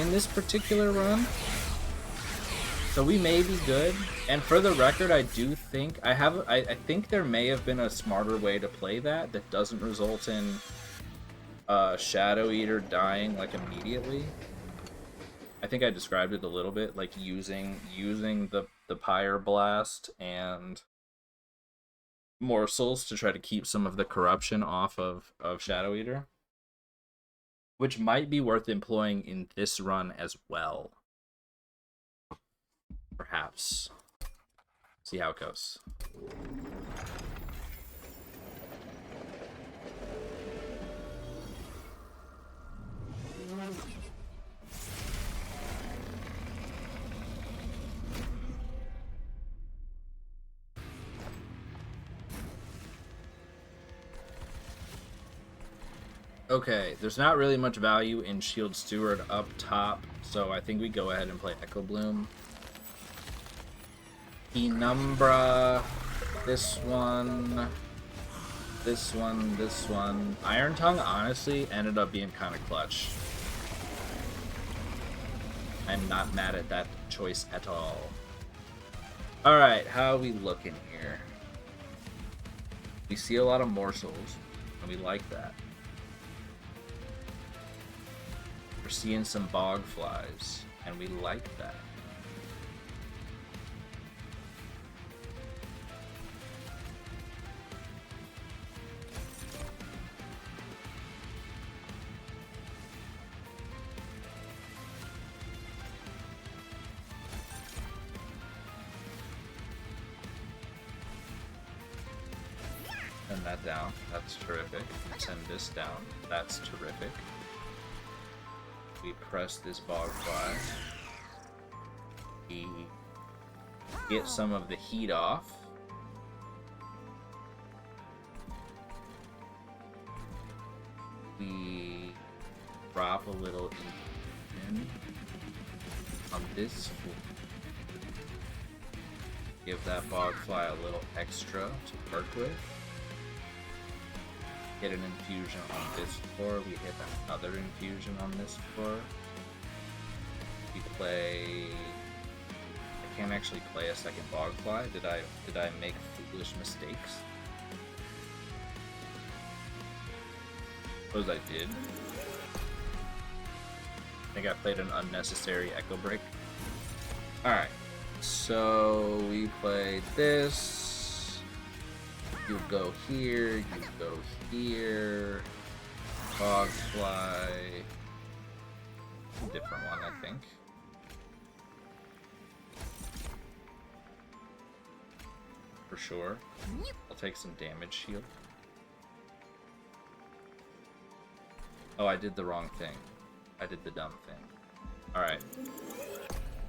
in this particular run. So we may be good. And for the record, I do think I think there may have been a smarter way to play that doesn't result in Shadow Eater dying like immediately. I think I described it a little bit, like using the Pyre Blast and morsels to try to keep some of the corruption off of Shadow Eater, which might be worth employing in this run as well. Perhaps. See how it goes. Okay, there's not really much value in Shield Steward up top, so I think we go ahead and play Echo Bloom. Penumbra, this one, this one, this one. Iron Tongue honestly ended up being kind of clutch. I'm not mad at that choice at all. Alright, how are we looking here? We see a lot of morsels, and we like that. We're seeing some bog flies, and we like that. that down. That's terrific. Send this down. That's terrific. We press this Bogfly. We get some of the heat off. We drop a little in on this floor. Give that Bogfly a little extra to work with. Get an infusion on this floor. We hit another infusion on this floor. We play. I can't actually play a second Bogfly. Did I make foolish mistakes? Suppose I did. I think I played an unnecessary Echo Break. Alright. So we play this. You go here, you go here. Bogfly. A different one, I think. For sure. I'll take some damage shield. Oh, I did the wrong thing. I did the dumb thing. Alright.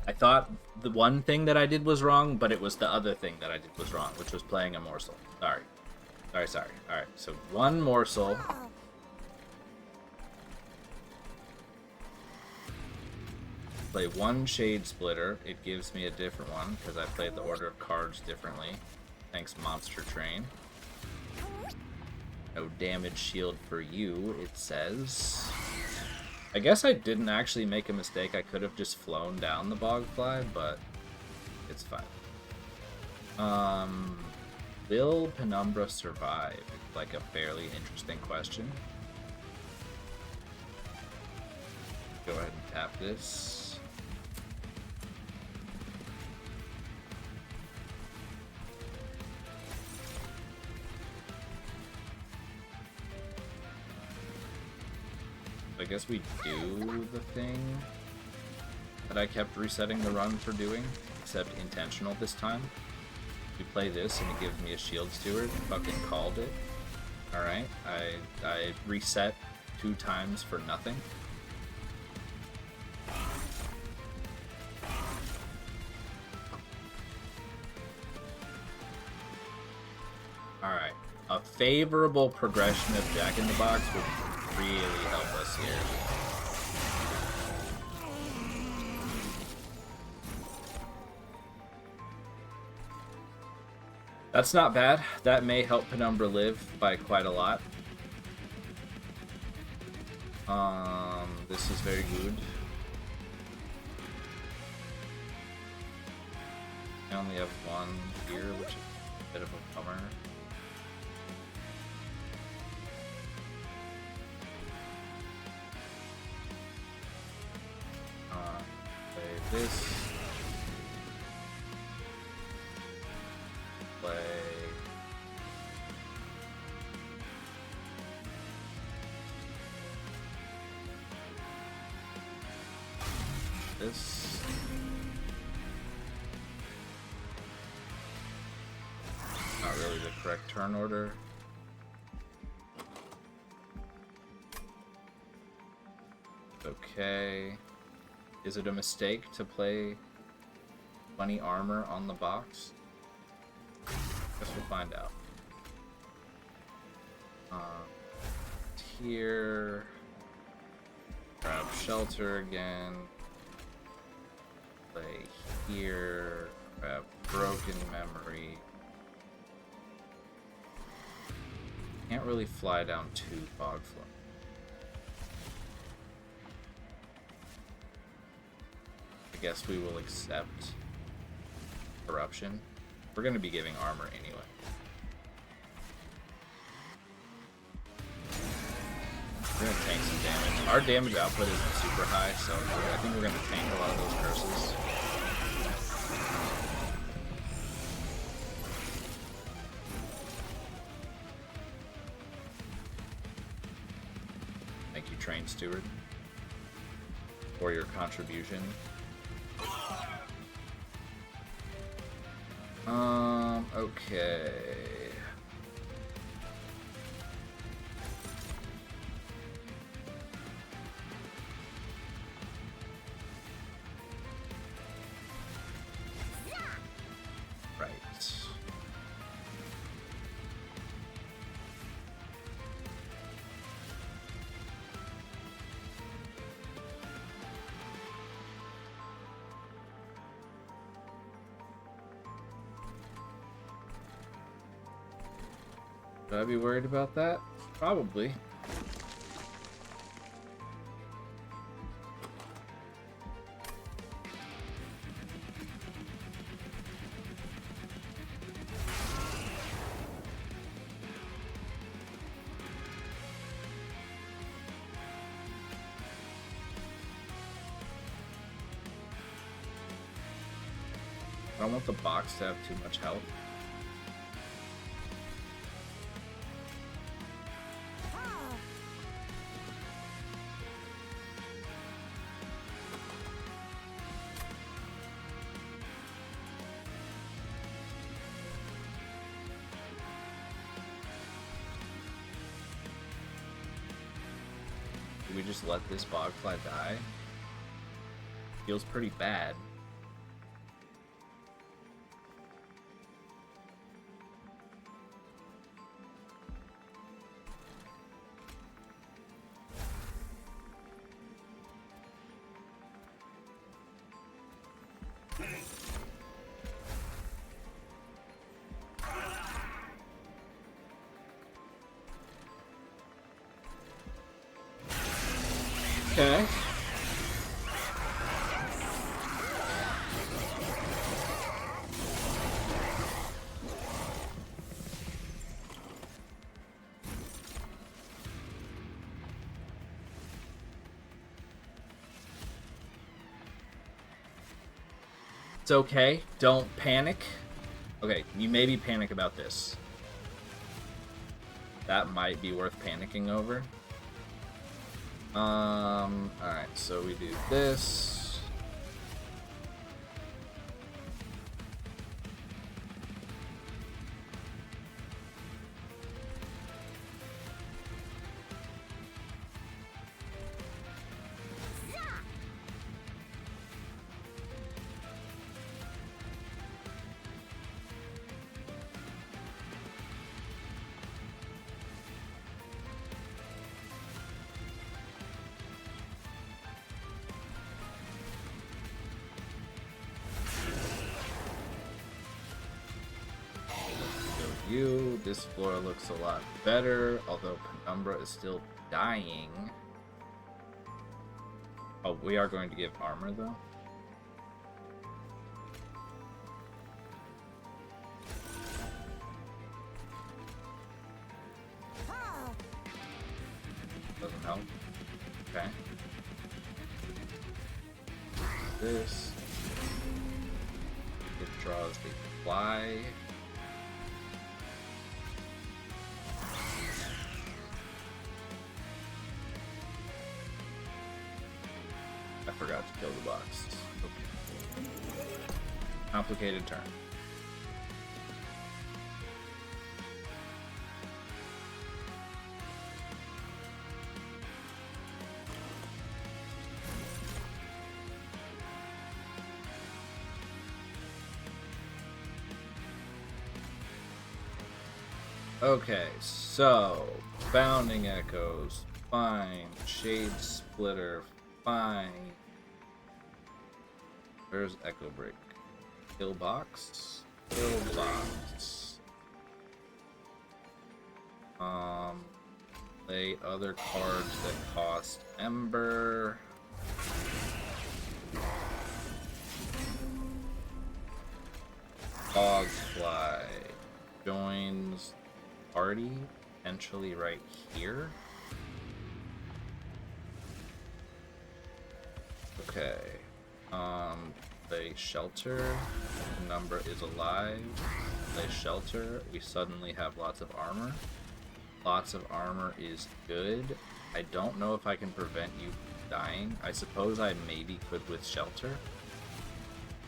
I thought the one thing that I did was wrong, but it was the other thing that I did was wrong, which was playing a morsel. Sorry. Sorry. Alright, so one morsel. Play one Shade Splitter. It gives me a different one, because I played the order of cards differently. Thanks, Monster Train. No damage shield for you, it says. I guess I didn't actually make a mistake. I could have just flown down the Bogfly, but it's fine. Will Penumbra survive? It's like a fairly interesting question. Go ahead and tap this. I guess we do the thing that I kept resetting the run for doing, except intentional this time. We play this and it gives me a Shield Steward. Fucking called it. Alright, I reset 2 times for nothing. Alright, a favorable progression of Jack in the Box would really help us here. That's not bad. That may help Penumbra live by quite a lot. This is very good. I only have one here, which is a bit of a bummer. Play this. Play this. Not really the correct turn order. Okay. Is it a mistake to play 20 armor on the box? Guess we'll find out. Here. Grab Shelter again. Play here. Grab Broken Memory. Can't really fly down 2 Bogfly. I guess we will accept Corruption. We're going to be giving armor anyway. We're going to tank some damage. Our damage output isn't super high, so I think we're going to tank a lot of those curses. Thank you, Train Steward, for your contribution. Okay. Should I be worried about that? Probably. I don't want the box to have too much health. Do we just let this bogfly die? Feels pretty bad. Okay. It's okay. Don't panic. Okay, you maybe panic about this. That might be worth panicking over. Alright, so we do this. This floor looks a lot better, although Penumbra is still dying. Oh, we are going to give armor though. Doesn't help. Okay. This. It draws the fly. I forgot to kill the box. Okay. Complicated turn. Okay, so Bounding Echoes, fine. Shade Splitter, fine. Where's Echo Break? Kill box? Kill box. Play other cards that cost Ember. Bogfly joins party, potentially right here. Okay. They shelter. The number is alive. They shelter. We suddenly have lots of armor. Lots of armor is good. I don't know if I can prevent you dying. I suppose I maybe could with shelter.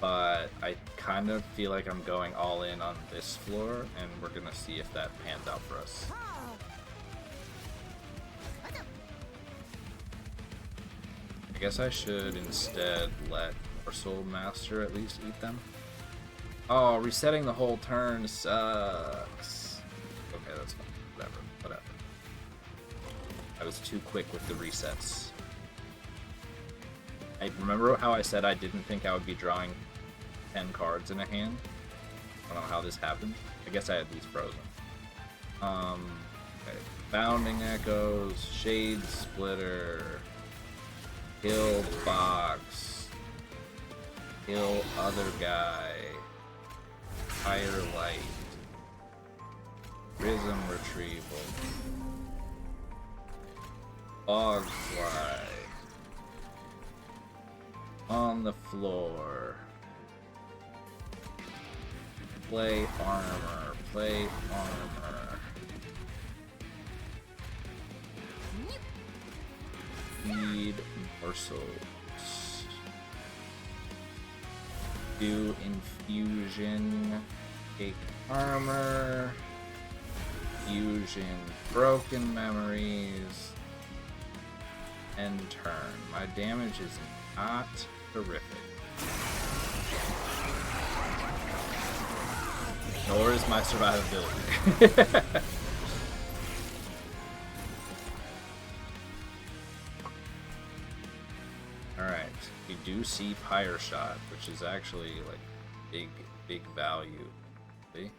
But I kind of feel like I'm going all in on this floor, and we're gonna see if that pans out for us. I guess I should instead let Morsel Master at least eat them. Oh, resetting the whole turn sucks. Okay, that's fine. Whatever. I was too quick with the resets. I remember how I said I didn't think I would be drawing 10 cards in a hand. I don't know how this happened. I guess I had these frozen. Okay. Bounding Echoes, Shade Splitter, Kill Box, Kill Other Guy, Fire Light, Prism Retrieval, Fog Fly, On the Floor, Play Armor, Play Armor, Feed Morsels, do Infusion, take Armor, Fusion, Broken Memories, and turn. My damage is not terrific. Nor is my survivability. Alright, we do see Pyre Shot, which is actually like big value. See?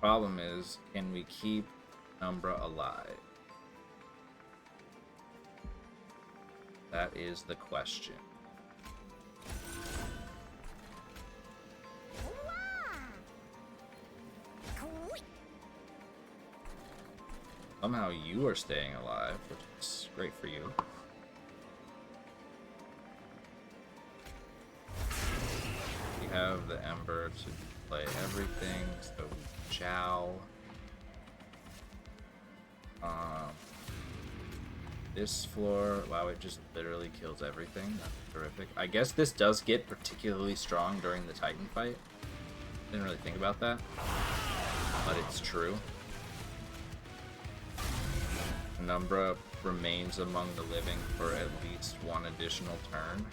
Problem is, can we keep Umbra alive? That is the question. Somehow you are staying alive, which is great for you. We have the Ember to play everything, so Chow. This floor, wow, it just literally kills everything. That's terrific. I guess this does get particularly strong during the Titan fight. Didn't really think about that, but it's true. Penumbra remains among the living for at least one additional turn.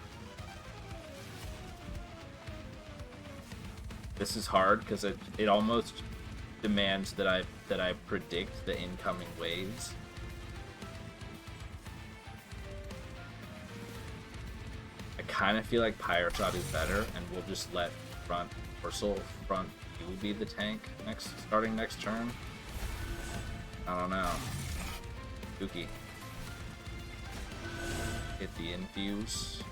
This is hard because it almost demands that I predict the incoming waves. I kind of feel like Pyre Shot is better, and we'll just let front you be the tank starting next turn. I don't know. Spooky. Hit the infuse.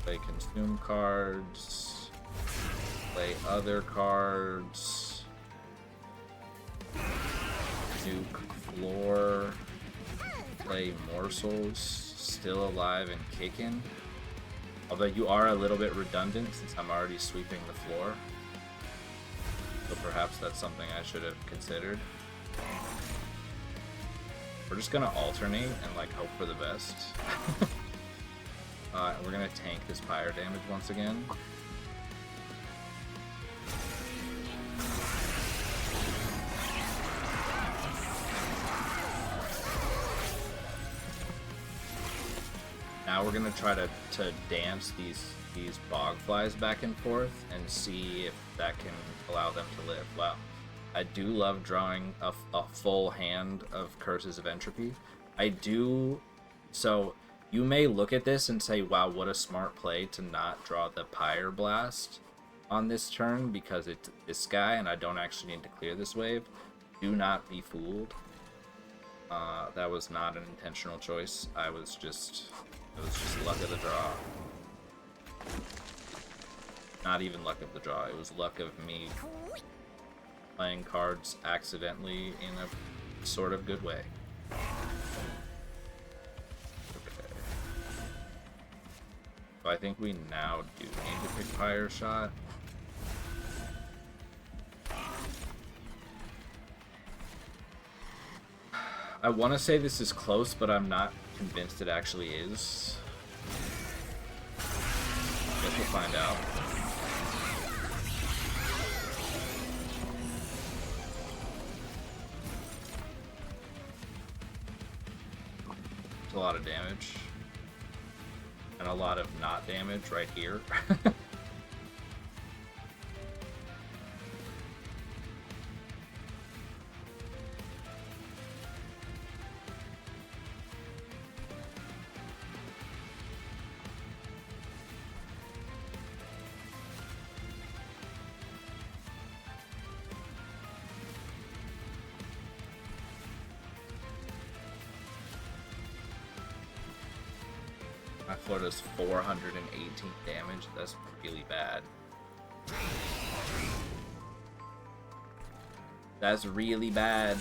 Play consume cards. Play other cards. Nuke floor. Play morsels. Still alive and kicking. Although you are a little bit redundant since I'm already sweeping the floor. So perhaps that's something I should have considered. We're just gonna alternate and like hope for the best. We're gonna tank this pyre damage once again. Now we're gonna try to dance these bog flies back and forth and see if that can allow them to live. Wow, I do love drawing a full hand of Curses of Entropy. I do. So you may look at this and say, wow, what a smart play to not draw the Pyre Blast on this turn because it's this guy and I don't actually need to clear this wave. Do not be fooled. That was not an intentional choice. It was just luck of the draw. Not even luck of the draw. It was luck of me playing cards accidentally in a sort of good way. Okay. So I think we now do need to pick Pyre Shot. I want to say this is close, but I'm not convinced it actually is. Guess we'll find out. It's a lot of damage. And a lot of not damage right here. My floor does 418 damage. That's really bad. That's really bad.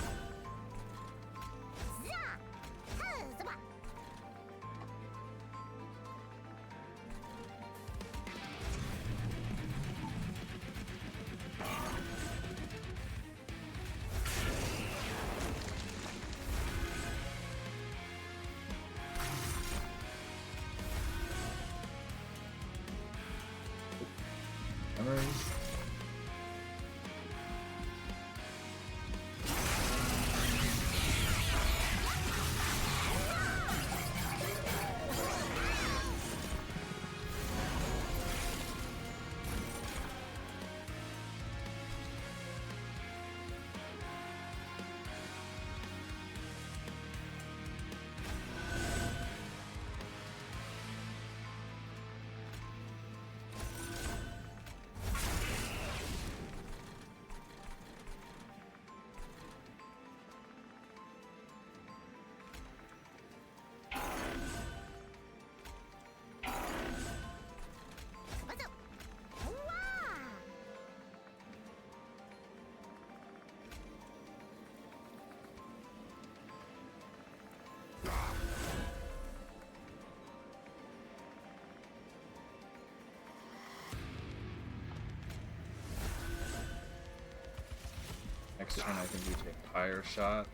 Next turn, I think we take Fire Shot.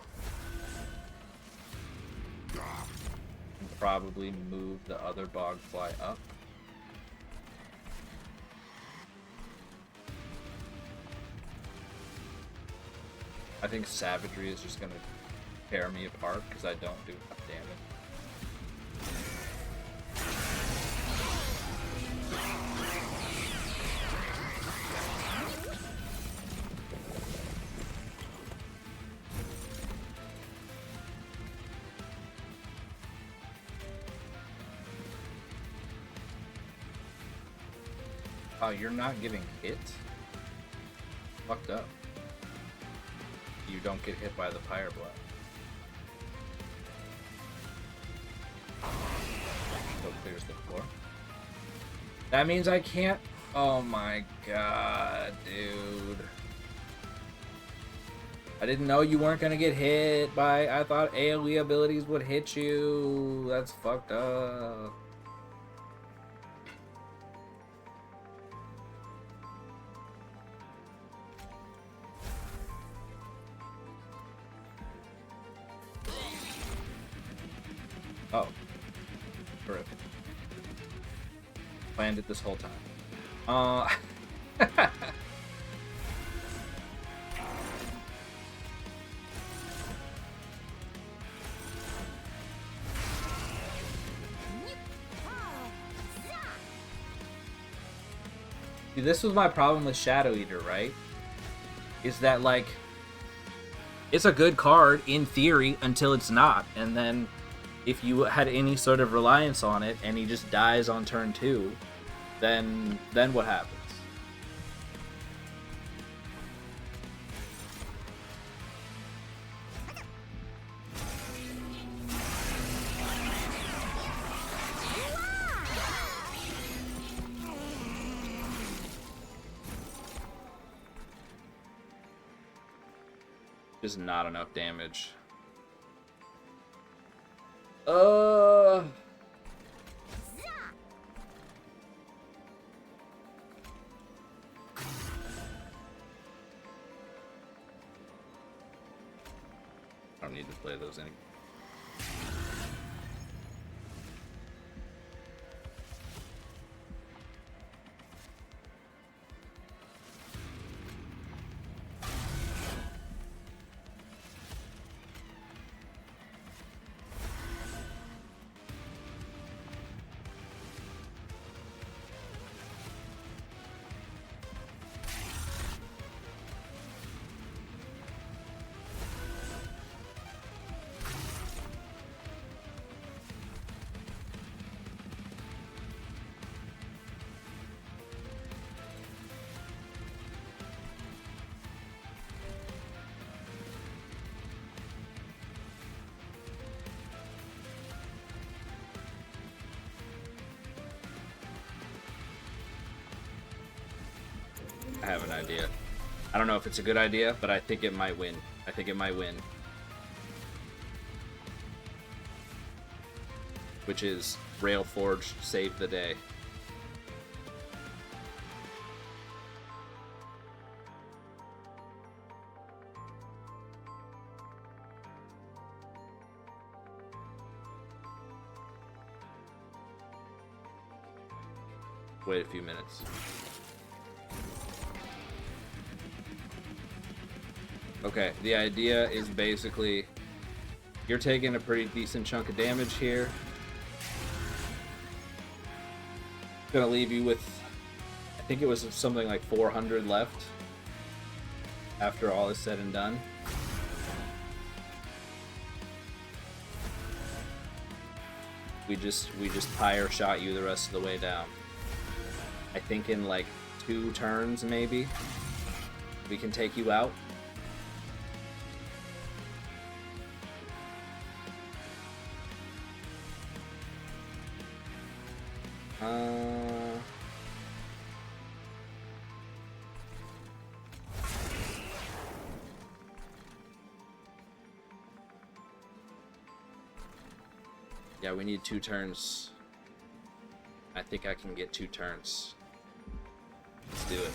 And probably move the other Bogfly up. I think Savagery is just gonna tear me apart because I don't do enough damage. Oh, you're not getting hit? Fucked up. You don't get hit by the Pyre Blast. Still clears the floor. That means I can't. Oh my god, dude. I didn't know you weren't gonna get hit by. I thought AoE abilities would hit you. That's fucked up. Oh. Terrific. Planned it this whole time. See, this was my problem with Shadow Eater, right? Is that, like, it's a good card in theory until it's not, and then if you had any sort of reliance on it and he just dies on turn 2, then what happens? Just not enough damage. I don't need to play those anymore. have an idea. I don't know if it's a good idea, but I think it might win. I think it might win. Which is Railforge save the day. Wait a few minutes. Okay, the idea is basically you're taking a pretty decent chunk of damage here. Gonna leave you with, I think it was something like 400 left after all is said and done. We just pyre shot you the rest of the way down. I think in like 2 turns maybe we can take you out. Yeah, we need 2 turns. I think I can get 2 turns. Let's do it.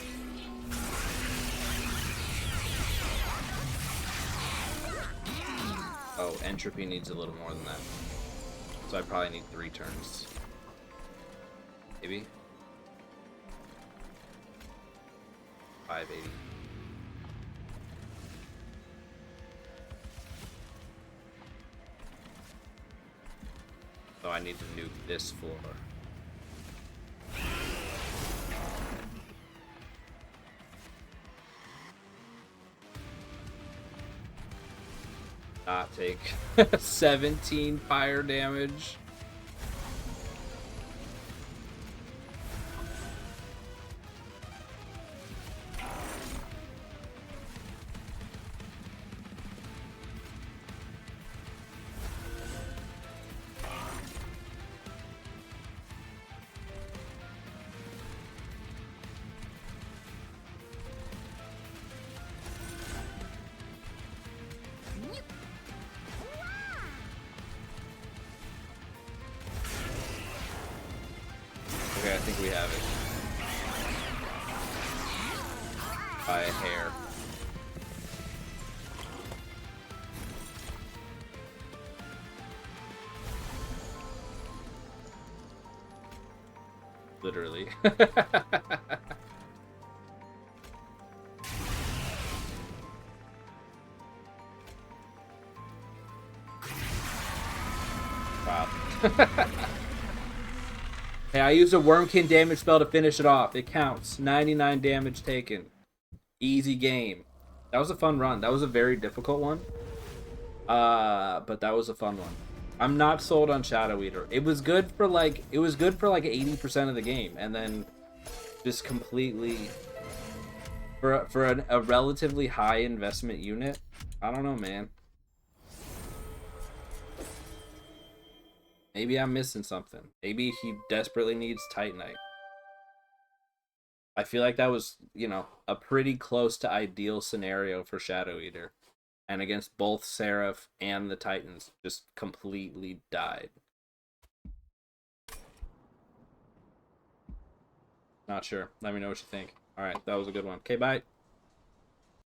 Oh, entropy needs a little more than that. So I probably need 3 turns. Maybe? 580. So I need to nuke this floor. Not take 17 fire damage. Okay, I think we have it. By a hair. Literally. Wow. Hey, I used a Wormkin damage spell to finish it off. It counts. 99 damage taken. Easy game. That was a fun run. That was a very difficult one. But that was a fun one. I'm not sold on Shadow Eater. It was good for like 80% of the game, and then just completely for a relatively high investment unit. I don't know, man. Maybe I'm missing something. Maybe he desperately needs Titanite. I feel like that was, you know, a pretty close to ideal scenario for Shadow Eater. And against both Seraph and the Titans, just completely died. Not sure. Let me know what you think. Alright, that was a good one. Okay, bye.